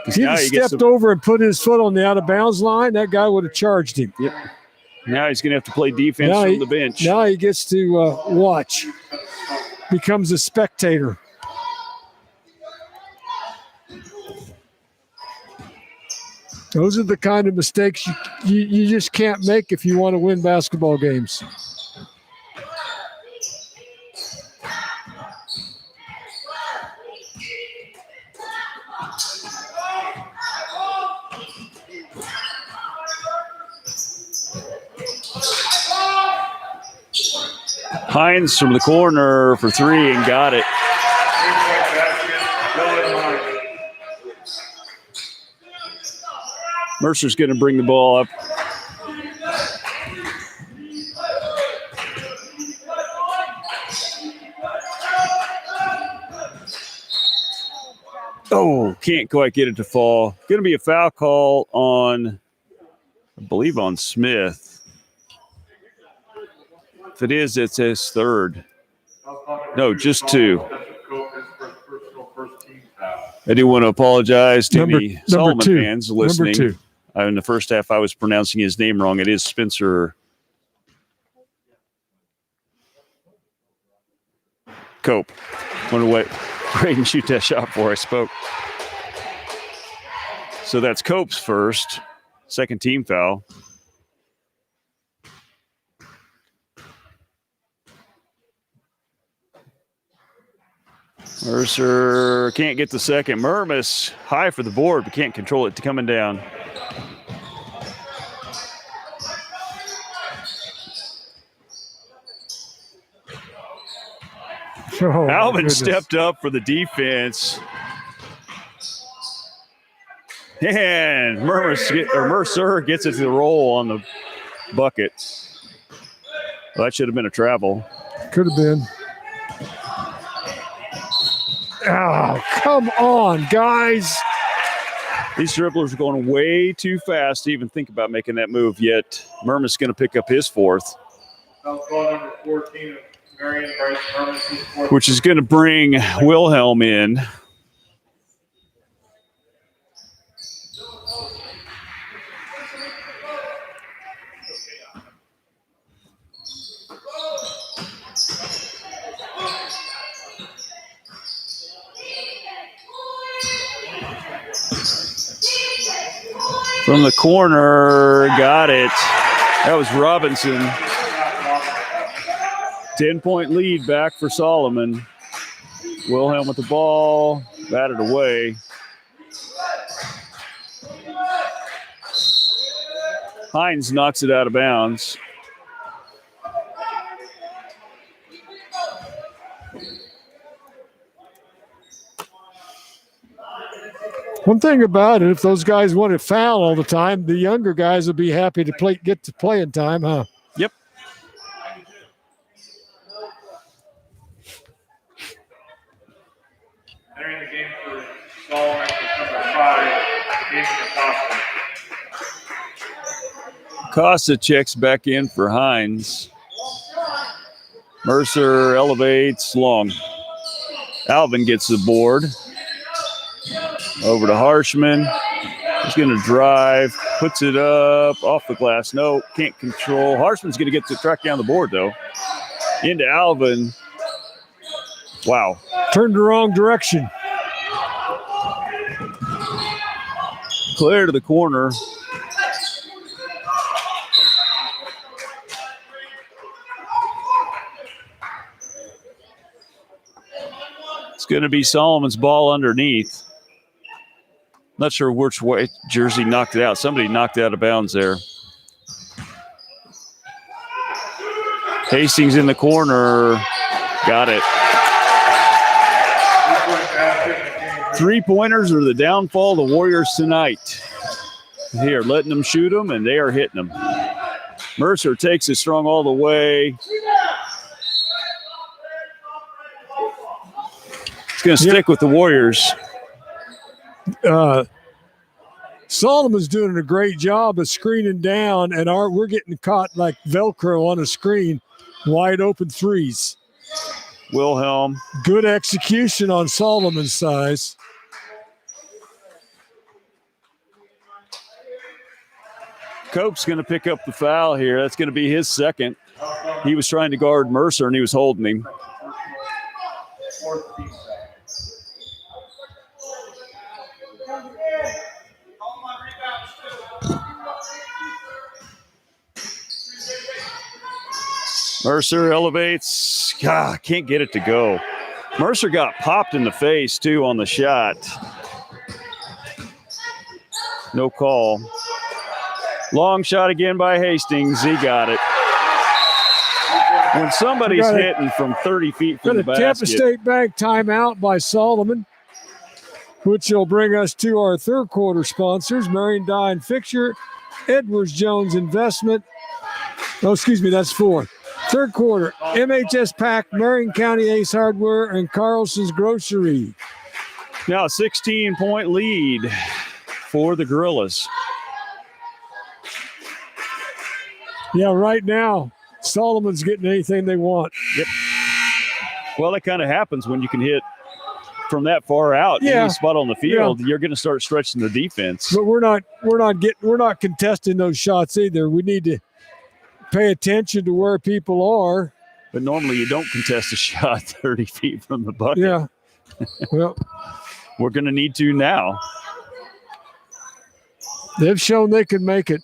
If he Now had he gets stepped over and put his foot on the out-of-bounds line, that guy would have charged him. Yep. Now he's going to have to play defense from the bench. Now he gets to watch. Becomes a spectator. Those are the kind of mistakes you just can't make if you want to win basketball games. Hines from the corner for 3 and got it. Mercer's going to bring the ball up. Oh, can't quite get it to fall. Going to be a foul call on, I believe, on Smith. If it is, it's his third. No, just 2. I do want to apologize to any Solomon fans listening. In the first half, I was pronouncing his name wrong. It is Spencer Cope. Wonder what Braden shoot that shot before I spoke. So that's Cope's first, second team foul. Mercer can't get the second. Murmas high for the board, but can't control it coming down. Oh, Alvin stepped up for the defense. And Mercer gets it to the roll on the bucket. Well, that should have been a travel. Could have been. Oh, come on, guys. These dribblers are going way too fast to even think about making that move, yet Murmas going to pick up his 4th. Number 14 of Marion, Bryce Murmas, his 4th. Which is going to bring Wilhelm in. From the corner, got it. That was Robinson. 10-point lead back for Solomon. Wilhelm with the ball, batted away. Hines knocks it out of bounds. One thing about it, if those guys want to foul all the time, the younger guys will be happy to get to playing time, huh? Yep. Entering the game for Solomon is number 5, Jason Acosta. Costa checks back in for Hines. Mercer elevates long. Alvin gets the board. Over to Harshman. He's going to drive, puts it up, off the glass. No, can't control. Harshman's going to get to track down the board, though. Into Alvin. Wow. Turned the wrong direction. Clear to the corner. It's going to be Solomon's ball underneath. Not sure which way Jersey knocked it out. Somebody knocked it out of bounds there. Hastings in the corner. Got it. 3-pointers are the downfall of the Warriors tonight. Here, letting them shoot them, and they are hitting them. Mercer takes it strong all the way. It's going to stick with the Warriors. Solomon's doing a great job of screening down, and we're getting caught like Velcro on a screen, wide open threes. Wilhelm. Good execution on Solomon's size. Cope's going to pick up the foul here. That's going to be his second. He was trying to guard Mercer, and he was holding him. Fourth team foul. Mercer elevates. God, can't get it to go. Mercer got popped in the face, too, on the shot. No call. Long shot again by Hastings. He got it. When somebody's hitting from 30 feet from the basket. Tampa State Bank timeout by Solomon, which will bring us to our third quarter sponsors, Marion Dye and Fixture, Edwards Jones Investment. Oh, excuse me, that's fourth. Third quarter, MHS Pack, Marion County Ace Hardware, and Carlson's Grocery. Now a 16-point lead for the Gorillas. Yeah, right now, Solomon's getting anything they want. Yep. Well, that kind of happens when you can hit from that far out, any spot on the field. You're going to start stretching the defense. But we're not contesting those shots either. We need to pay attention to where people are. But normally you don't contest a shot 30 feet from the bucket. Yeah. Well, we're going to need to now. They've shown they can make it.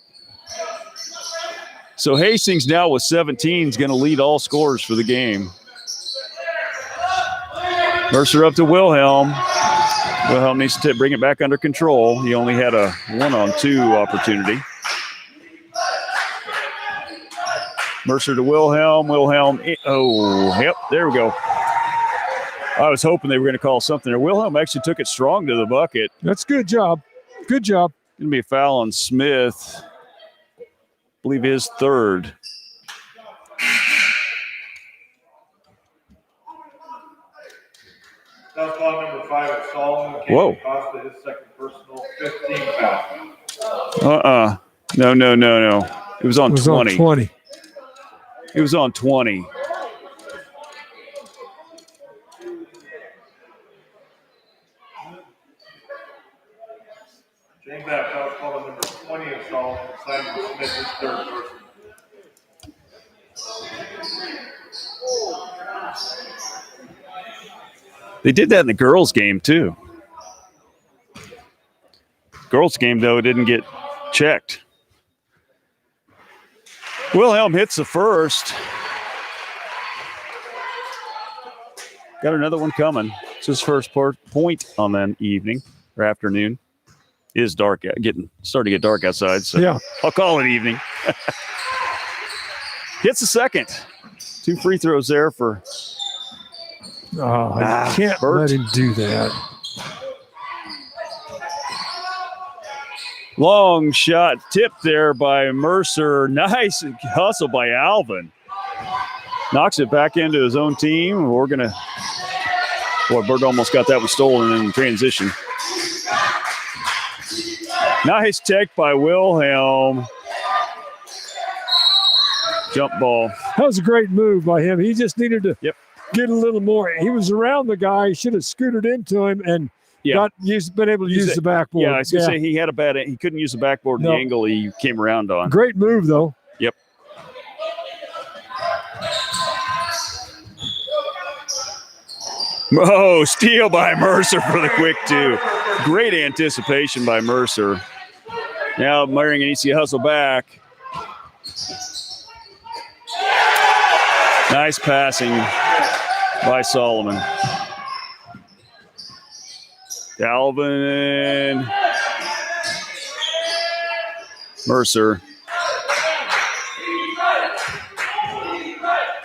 So Hastings now with 17 is going to lead all scorers for the game. Mercer up to Wilhelm. Wilhelm needs to bring it back under control. He only had a 1-on-2 opportunity. Mercer to Wilhelm. Wilhelm. Oh, yep, there we go. I was hoping they were going to call something there. Wilhelm actually took it strong to the bucket. That's good job. Good job. Going to be a foul on Smith. I believe his third. That's foul number 5 at Solomon. Whoa. Costa, his second personal, 15 foul. No. It was on 20. On 20. It was on 20. James that foul call number 20 at Solomon. Simon Smith, his third personal. They did that in the girls' game, too. Girls' game, though, didn't get checked. Wilhelm hits the first. Got another one coming. It's his first point on that evening or afternoon. It is dark, starting to get dark outside, so yeah. I'll call it evening. Hits the second. 2 free throws there for. I can't let him do that. Long shot tipped there by Mercer. Nice hustle by Alvin. Knocks it back into his own team. We're going to. Boy, Bird almost got that one stolen in transition. Nice take by Wilhelm. Jump ball. That was a great move by him. He just needed to get a little more. He was around the guy. He should have scooted into him and been able to use the backboard. Yeah, I was going to say he had he couldn't use the backboard the angle he came around on. Great move, though. Yep. Oh, steal by Mercer for the quick 2. Great anticipation by Mercer. Now Marion needs to hustle back. Nice passing by Solomon. Alvin. Mercer.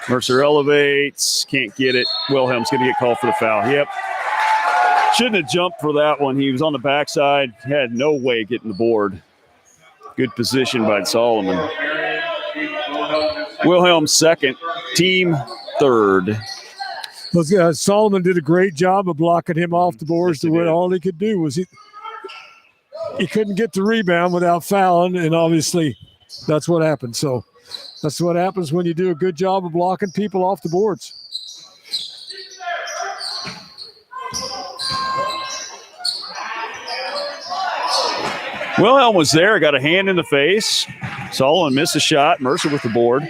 Mercer elevates. Can't get it. Wilhelm's going to get called for the foul. Yep. Shouldn't have jumped for that one. He was on the backside. Had no way getting the board. Good position by Solomon. Wilhelm's second. Team third. Solomon did a great job of blocking him off the boards. All he could do was he couldn't get the rebound without fouling, and obviously that's what happened. So that's what happens when you do a good job of blocking people off the boards. Wilhelm was there, got a hand in the face. Solomon missed a shot. Mercer with the board.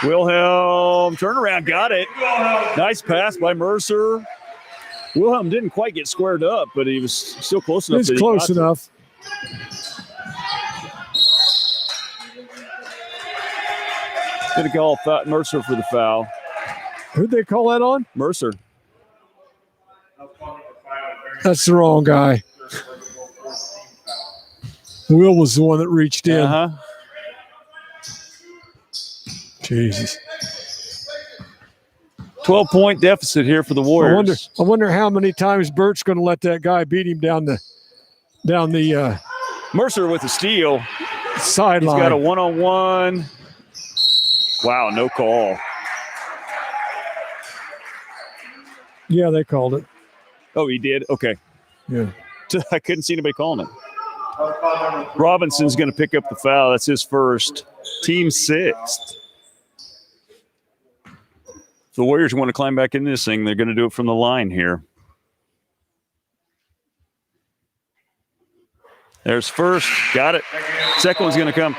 Wilhelm turnaround, got it. Nice pass by Mercer. Wilhelm didn't quite get squared up, but he was still close enough. It's close enough. Going to call Mercer for the foul. Who'd they call that on? Mercer. That's the wrong guy. Will was the one that reached in. Uh-huh. Jesus. 12-point deficit here for the Warriors. I wonder how many times Bert's going to let that guy beat him down the Mercer with a steal. sideline. He's got a one-on-one. Wow, no call. Yeah, they called it. Oh, he did? Okay. Yeah. I couldn't see anybody calling it. Robinson's going to pick up the foul. That's his first. Team sixth. If the Warriors want to climb back in this thing, they're going to do it from the line here. There's first. Got it. Second one's going to come.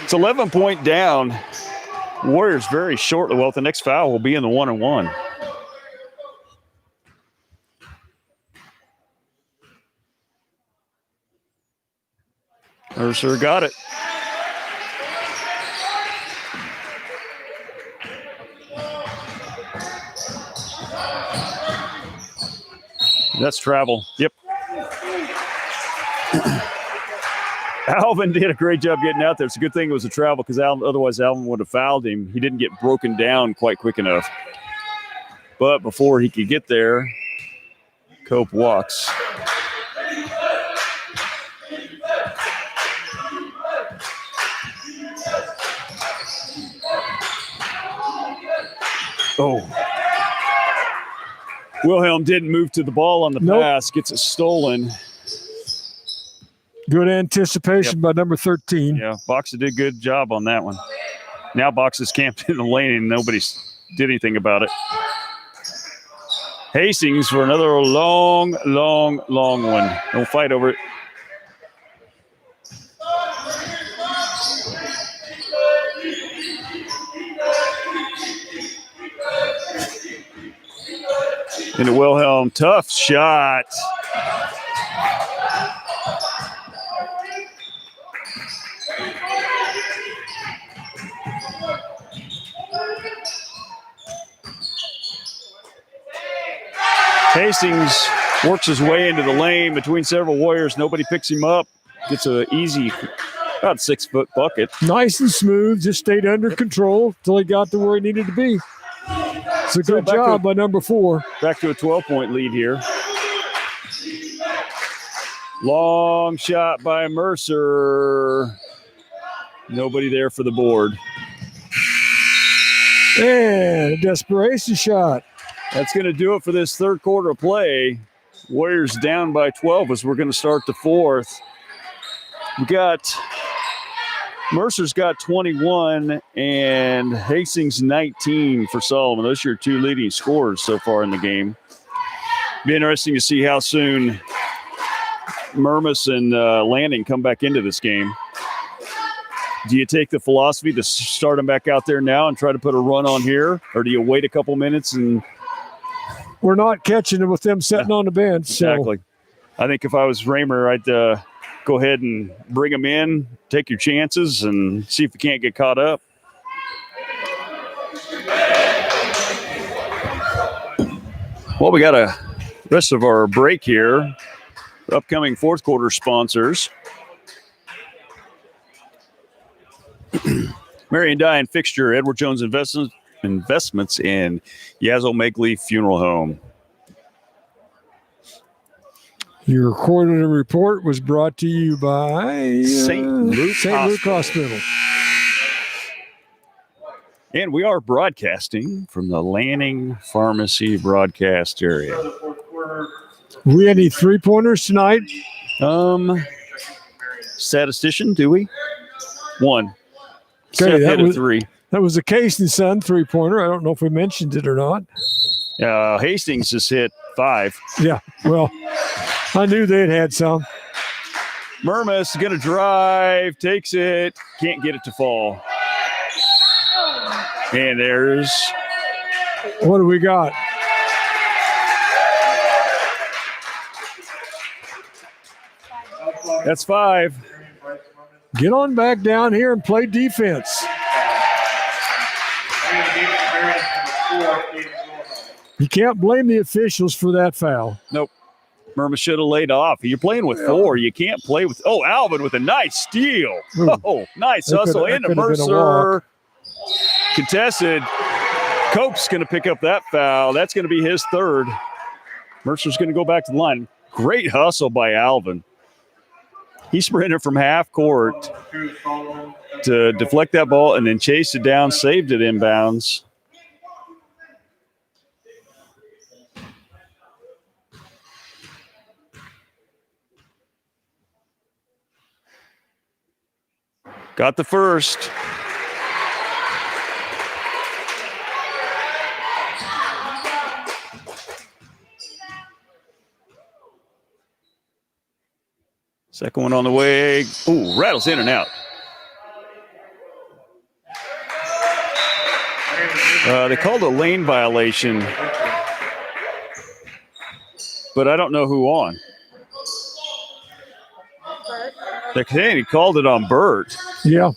It's 11-point down. Warriors very short. Well, the next foul will be in the one-on-one. Mercer got it. That's travel. Yep. Alvin did a great job getting out there. It's a good thing it was a travel because otherwise Alvin would have fouled him. He didn't get broken down quite quick enough. But before he could get there, Cope walks. Oh. Wilhelm didn't move to the ball on the pass. Gets it stolen. Good anticipation by number 13. Yeah, Boxa did a good job on that one. Now Boxa's camped in the lane and nobody did anything about it. Hastings for another long one. Don't fight over it. Into Wilhelm, tough shot. Hastings works his way into the lane between several Warriors. Nobody picks him up. Gets an easy, about 6-foot bucket. Nice and smooth. Just stayed under control until he got to where he needed to be. It's a good job by number 4. Back to a 12-point lead here. Long shot by Mercer. Nobody there for the board. And a desperation shot. That's going to do it for this third quarter of play. Warriors down by 12 as we're going to start the fourth. We got Mercer's got 21 and Hastings 19 for Solomon. Those are your two leading scorers so far in the game. Be interesting to see how soon Murmas and Lanning come back into this game. Do you take the philosophy to start them back out there now and try to put a run on here? Or do you wait a couple minutes and... We're not catching it with them sitting on the bench. Exactly. So. I think if I was Raymer, I'd go ahead and bring them in, take your chances, and see if you can't get caught up. Well, we got a rest of our break here. Upcoming fourth quarter sponsors. Marion Dye and Fixture, Edward Jones Investments in Yazoo Megley Funeral Home. Your quarterly report was brought to you by St. Luke Hospital. And we are broadcasting from the Lanning Pharmacy broadcast area. We had any 3-pointers tonight? Statistician, do we? 1. Okay, Seth hit a 3. That was a Case and Son 3-pointer. I don't know if we mentioned it or not. Hastings just hit 5. Yeah, well, I knew they'd had some. Murmas is going to drive, takes it, can't get it to fall. And there's... What do we got? That's 5. Get on back down here and play defense. You can't blame the officials for that foul. Nope. Murmas should have laid off. You're playing with 4. You can't play with... Oh, Alvin with a nice steal. Ooh. Oh, nice hustle into Mercer. Contested. Cope's going to pick up that foul. That's going to be his 3rd. Mercer's going to go back to the line. Great hustle by Alvin. He sprinted from half court to deflect that ball and then chased it down, saved it inbounds. Got the first. Second one on the way. Ooh, rattles in and out. They called a lane violation, but I don't know who on. They're saying he called it on Burt. Yeah.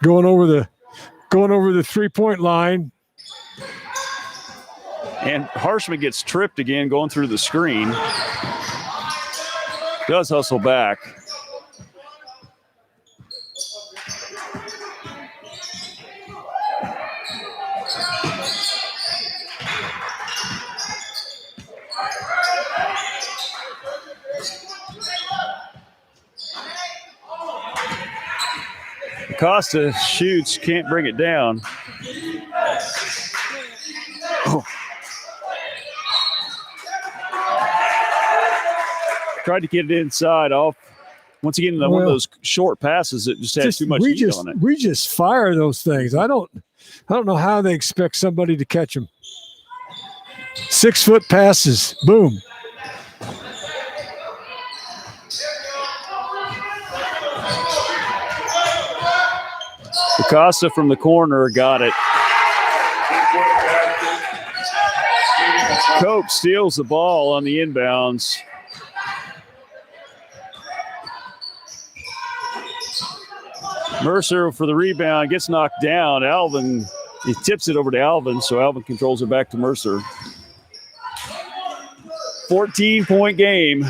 Going over the 3-point line. And Harshman gets tripped again going through the screen. Does hustle back. Costa shoots, can't bring it down. Oh. Tried to get it inside off. Once again, one of those short passes that just had too much heat on it. We just fire those things. I don't know how they expect somebody to catch them. 6-foot passes, boom. Acosta from the corner got it. Cope steals the ball on the inbounds. Mercer for the rebound, gets knocked down. Alvin, he tips it over to Alvin, so Alvin controls it back to Mercer. 14-point game.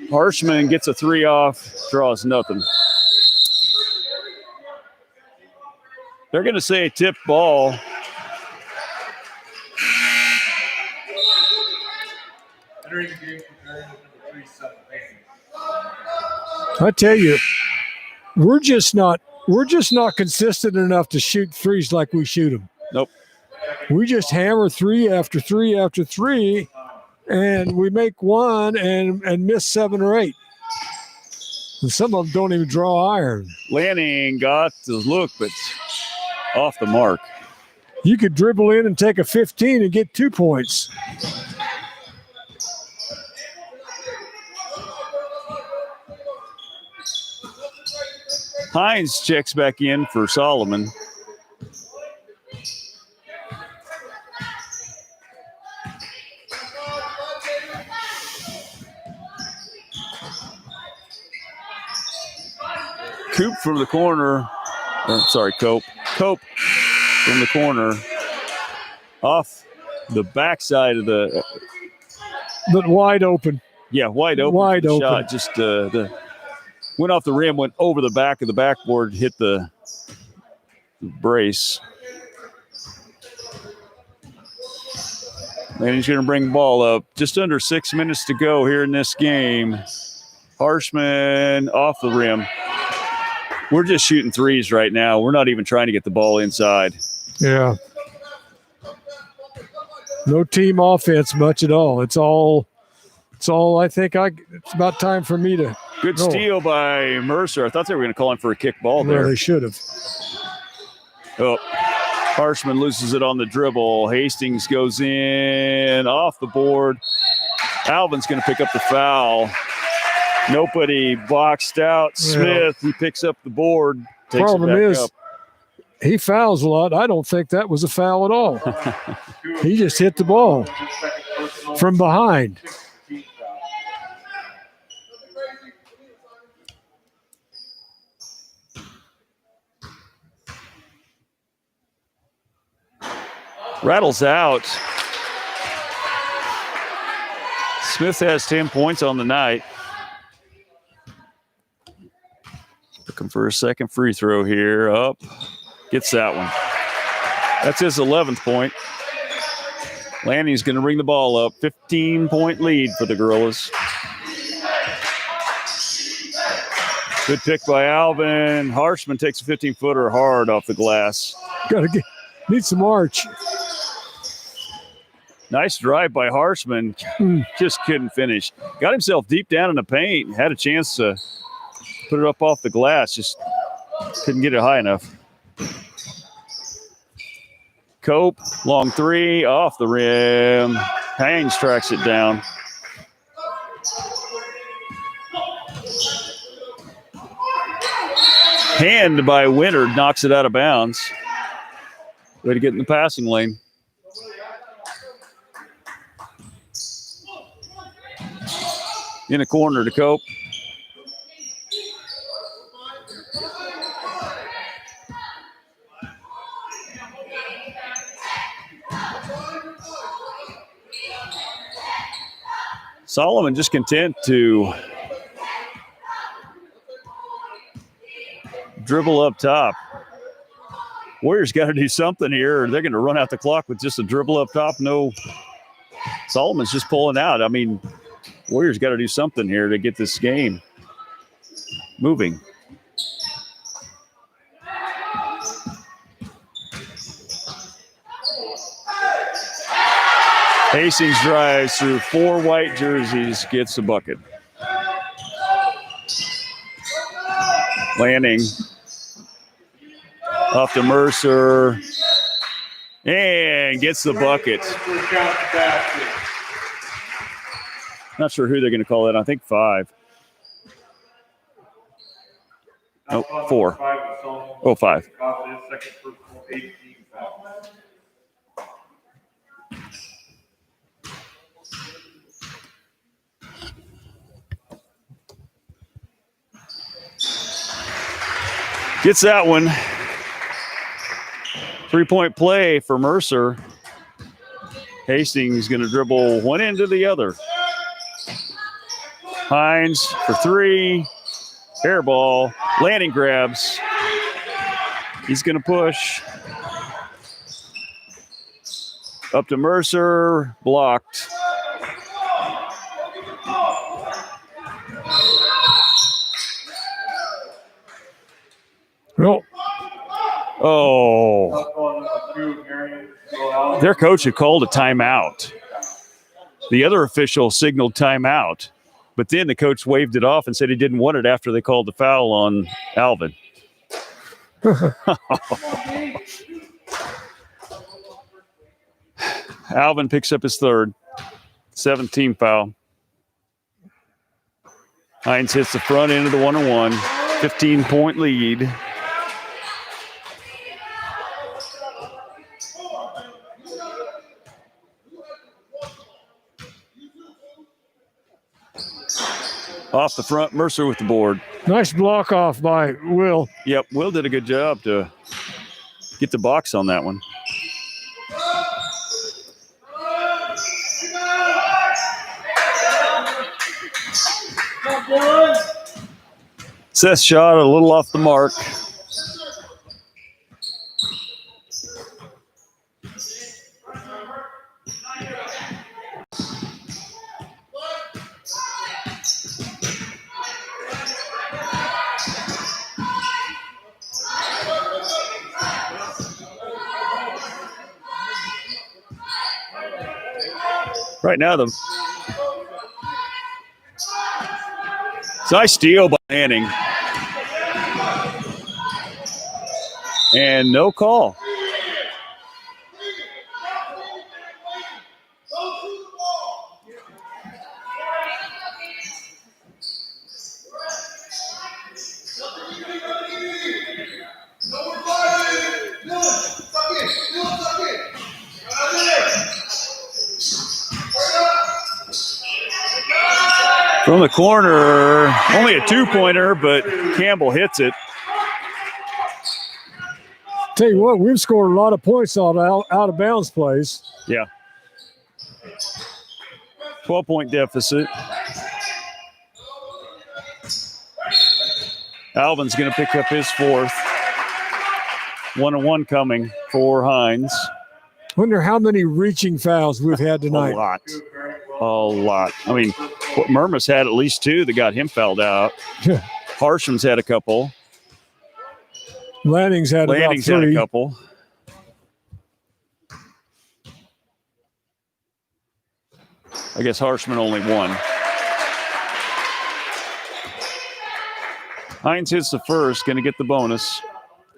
Harshman gets a 3 off, draws nothing. They're going to say tip ball. I tell you, we're just not consistent enough to shoot threes like we shoot them. Nope. We just hammer 3 after 3 after 3, and we make one and miss 7 or 8. And some of them don't even draw iron. Lanning got the look, but off the mark. You could dribble in and take a 15 and get 2 points. Hines checks back in for Solomon. Coop from the corner. Cope. Cope from the corner. Off the backside of the... But wide open. Yeah, wide open. Wide open. Shot just went off the rim, went over the back of the backboard, hit the brace. And he's going to bring the ball up. Just under 6 minutes to go here in this game. Harshman off the rim. We're just shooting threes right now. We're not even trying to get the ball inside. Yeah. No team offense much at all. It's all I think it's about time for me to Good go. steal by Mercer. I thought they were going to call him for a kick ball there. Yeah, they should have. Oh, Harshman loses it on the dribble. Hastings goes in off the board. Alvin's going to pick up the foul. Nobody boxed out. Smith, he picks up the board. Takes Problem it back is, up. he fouls a lot. I don't think that was a foul at all. He just hit the ball from behind. Rattles out. Smith has 10 points on the night. Looking for a second free throw here. Up. Gets that one. That's his 11th point. Lanny's going to bring the ball up. 15-point lead for the Gorillas. Good pick by Alvin. Harshman takes a 15-footer hard off the glass. Need some arch. Nice drive by Harshman. Just couldn't finish. Got himself deep down in the paint. Had a chance to put it up off the glass. Just couldn't get it high enough. Cope, long three, off the rim. Haynes tracks it down. Hand by Winter knocks it out of bounds. Way to get in the passing lane. In a corner to Cope. Solomon just content to dribble up top. Warriors got to do something here, or they're going to run out the clock with just a dribble up top. No, Solomon's just pulling out. I mean, Warriors got to do something here to get this game moving. Hastings drives through four white jerseys, gets a bucket. Lanning off to Mercer and gets the bucket. Not sure who they're going to call it. I think 5. Oh, 4. Oh, 5. Gets that one. 3-point play for Mercer. Hastings going to dribble one end to the other. Hines for 3. Air ball. Lanning grabs. He's going to push. Up to Mercer. Blocked. Well, their coach had called a timeout. The other official signaled timeout, but then the coach waved it off and said he didn't want it after they called the foul on Alvin. Alvin picks up his 3rd, 17 foul. Hines hits the front end of the 1-on-1, 15-point lead. Off the front, Mercer with the board. Nice block off by Will. Yep, Will did a good job to get the box on that one. Seth shot a little off the mark. Right now, it's a nice steal by Lanning. And no call. From the corner, only a 2-pointer, but Campbell hits it. Tell you what, we've scored a lot of points on out of bounds plays. Yeah. 12-point deficit. Alvin's going to pick up his fourth. 1-1 coming for Hines. Wonder how many reaching fouls we've had tonight. A lot. I mean, Murmas had at least 2 that got him fouled out. Harsham's had a couple. Lanning's had about 3. Had a couple. I guess Harshman only 1. Hines hits the first, going to get the bonus.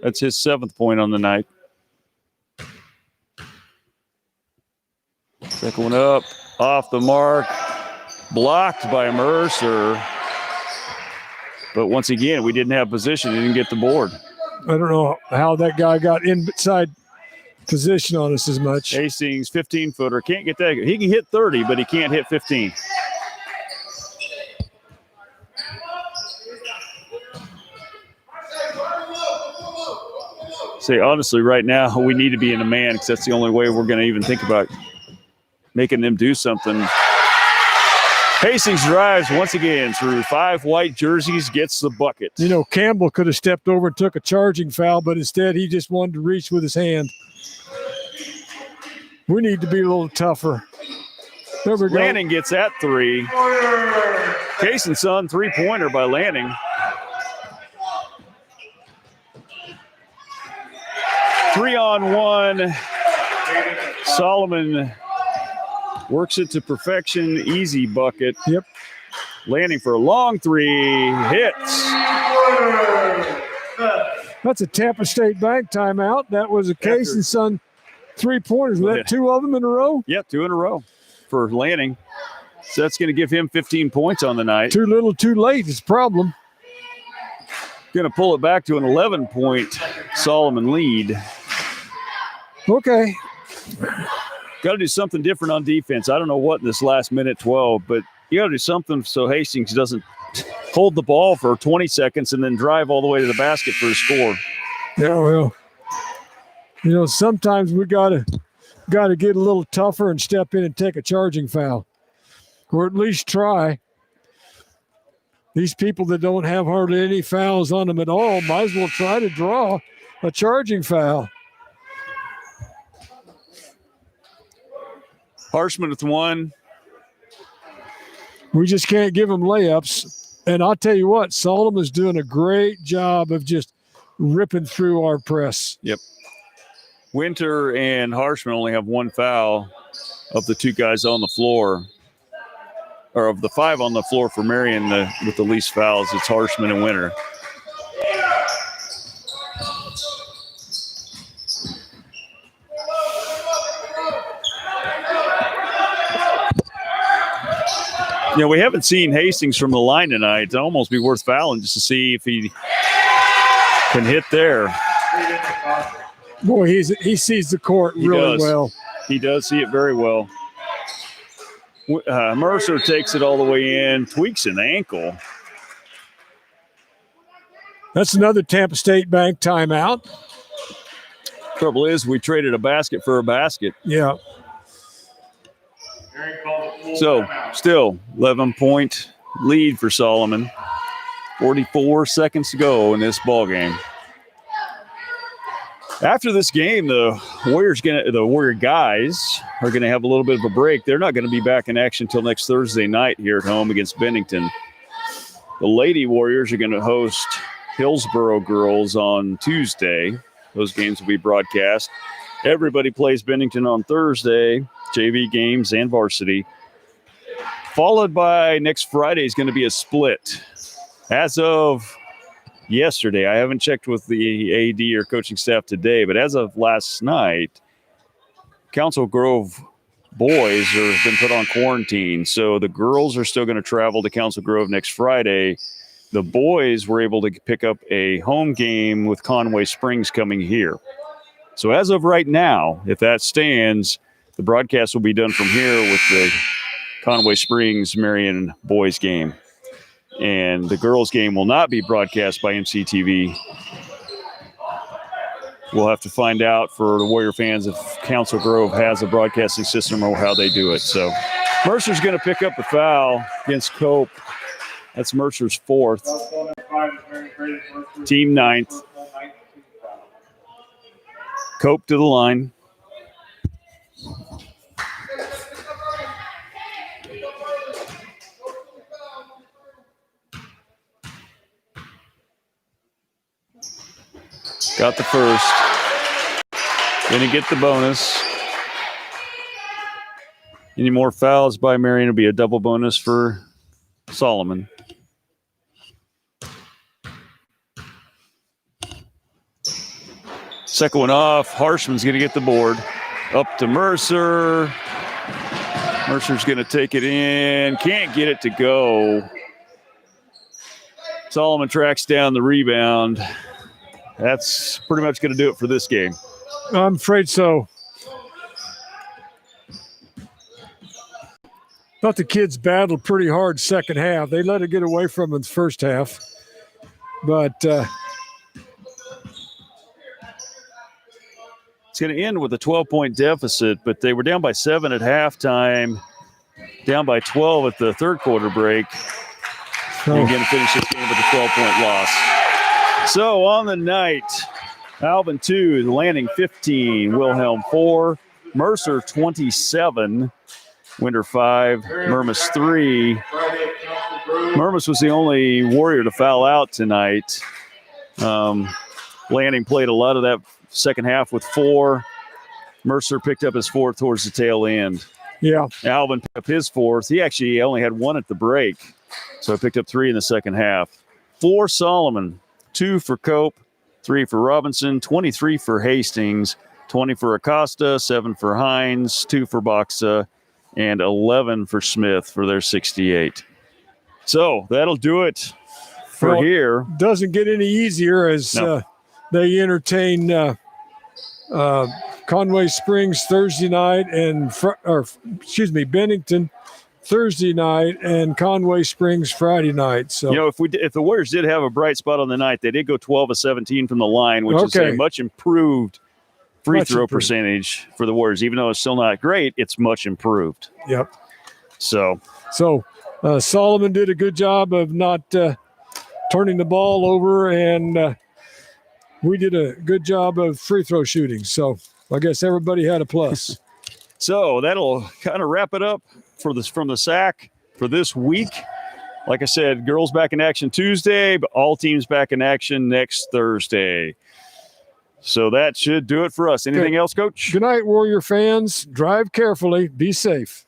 That's his 7th point on the night. Second one up, off the mark, blocked by Mercer. But once again, we didn't have position. He didn't get the board. I don't know how that guy got inside position on us as much. Hastings, 15-footer. Can't get that. He can hit 30, but he can't hit 15. See, honestly, right now, we need to be in a man because that's the only way we're going to even think about making them do something. Hastings drives once again through 5 white jerseys, gets the bucket. You know, Campbell could have stepped over and took a charging foul, but instead he just wanted to reach with his hand. We need to be a little tougher. There we go. Lanning gets that 3. Case and Son 3-pointer by Lanning. 3-on-1. Solomon works it to perfection. Easy bucket. Yep. Lanning for a long 3. Hits. That's a Tampa State Bank timeout. That was a Case and Son 3-pointers. Was that 2 of them in a row? Yep, 2 in a row for Lanning. So that's going to give him 15 points on the night. Too little, too late is the problem. Going to pull it back to an 11-point Solomon lead. Okay. Got to do something different on defense. I don't know what in this last minute 12, but you got to do something so Hastings doesn't hold the ball for 20 seconds and then drive all the way to the basket for a score. Yeah, well, you know, sometimes we gotta get a little tougher and step in and take a charging foul, or at least try. These people that don't have hardly any fouls on them at all might as well try to draw a charging foul. Harshman with 1. We just can't give them layups. And I'll tell you what, Solomon's doing a great job of just ripping through our press. Yep. Winter and Harshman only have 1 foul of the 2 guys on the floor. Or of the 5 on the floor for Marion with the least fouls. It's Harshman and Winter. You know, we haven't seen Hastings from the line tonight. It'd almost be worth fouling just to see if he can hit there. Boy, he sees the court really well. He does see it very well. Mercer takes it all the way in, tweaks an ankle. That's another Tampa State Bank timeout. Trouble is, we traded a basket for a basket. Yeah. So, still 11-point lead for Solomon. 44 seconds to go in this ball game. After this game, the Warrior guys are going to have a little bit of a break. They're not going to be back in action until next Thursday night here at home against Bennington. The Lady Warriors are going to host Hillsboro Girls on Tuesday. Those games will be broadcast. Everybody plays Bennington on Thursday, JV games and varsity. Followed by next Friday is going to be a split. As of yesterday, I haven't checked with the AD or coaching staff today, but as of last night, Council Grove boys have been put on quarantine. So the girls are still going to travel to Council Grove next Friday. The boys were able to pick up a home game with Conway Springs coming here. So as of right now, if that stands, the broadcast will be done from here with the Conway Springs Marion boys game. And the girls game will not be broadcast by MCTV. We'll have to find out for the Warrior fans if Council Grove has a broadcasting system or how they do it. So Mercer's going to pick up the foul against Cope. That's Mercer's 4th. Team 9th. Cope to the line. Got the first. Didn't get the bonus. Any more fouls by Marion will be a double bonus for Solomon. Second one off. Harshman's going to get the board. Up to Mercer. Mercer's going to take it in. Can't get it to go. Solomon tracks down the rebound. That's pretty much going to do it for this game. I'm afraid so. Thought the kids battled pretty hard second half. They let it get away from them in the first half. But it's going to end with a 12-point deficit, but they were down by 7 at halftime, down by 12 at the third quarter break. And going to finish this game with a 12-point loss. So on the night, Alvin 2, Landing 15, Wilhelm 4, Mercer 27, Winter 5, Murmas 3. Murmas was the only Warrior to foul out tonight. Landing played a lot of that second half with 4. Mercer picked up his 4th towards the tail end. Yeah. Alvin picked up his 4th. He actually only had 1 at the break, so I picked up 3 in the second half. 4 Solomon, 2 for Cope, 3 for Robinson, 23 for Hastings, 20 for Acosta, 7 for Hines, 2 for Boxa, and 11 for Smith for their 68. So that'll do it for here. Doesn't get any easier as they entertain Conway Springs Thursday night and Bennington Thursday night and Conway Springs Friday night. So if the Warriors did have a bright spot on the night, they did go 12 of 17 from the line, which is a much improved free throw percentage for the Warriors. Even though it's still not great, it's much improved. Yep. So Solomon did a good job of not turning the ball over, and we did a good job of free throw shooting. So I guess everybody had a plus. So that'll kind of wrap it up for this from the SAC for this week. Like I said, girls back in action Tuesday, but all teams back in action next Thursday. So that should do it for us. Anything else, Coach? Good night, Warrior fans. Drive carefully. Be safe.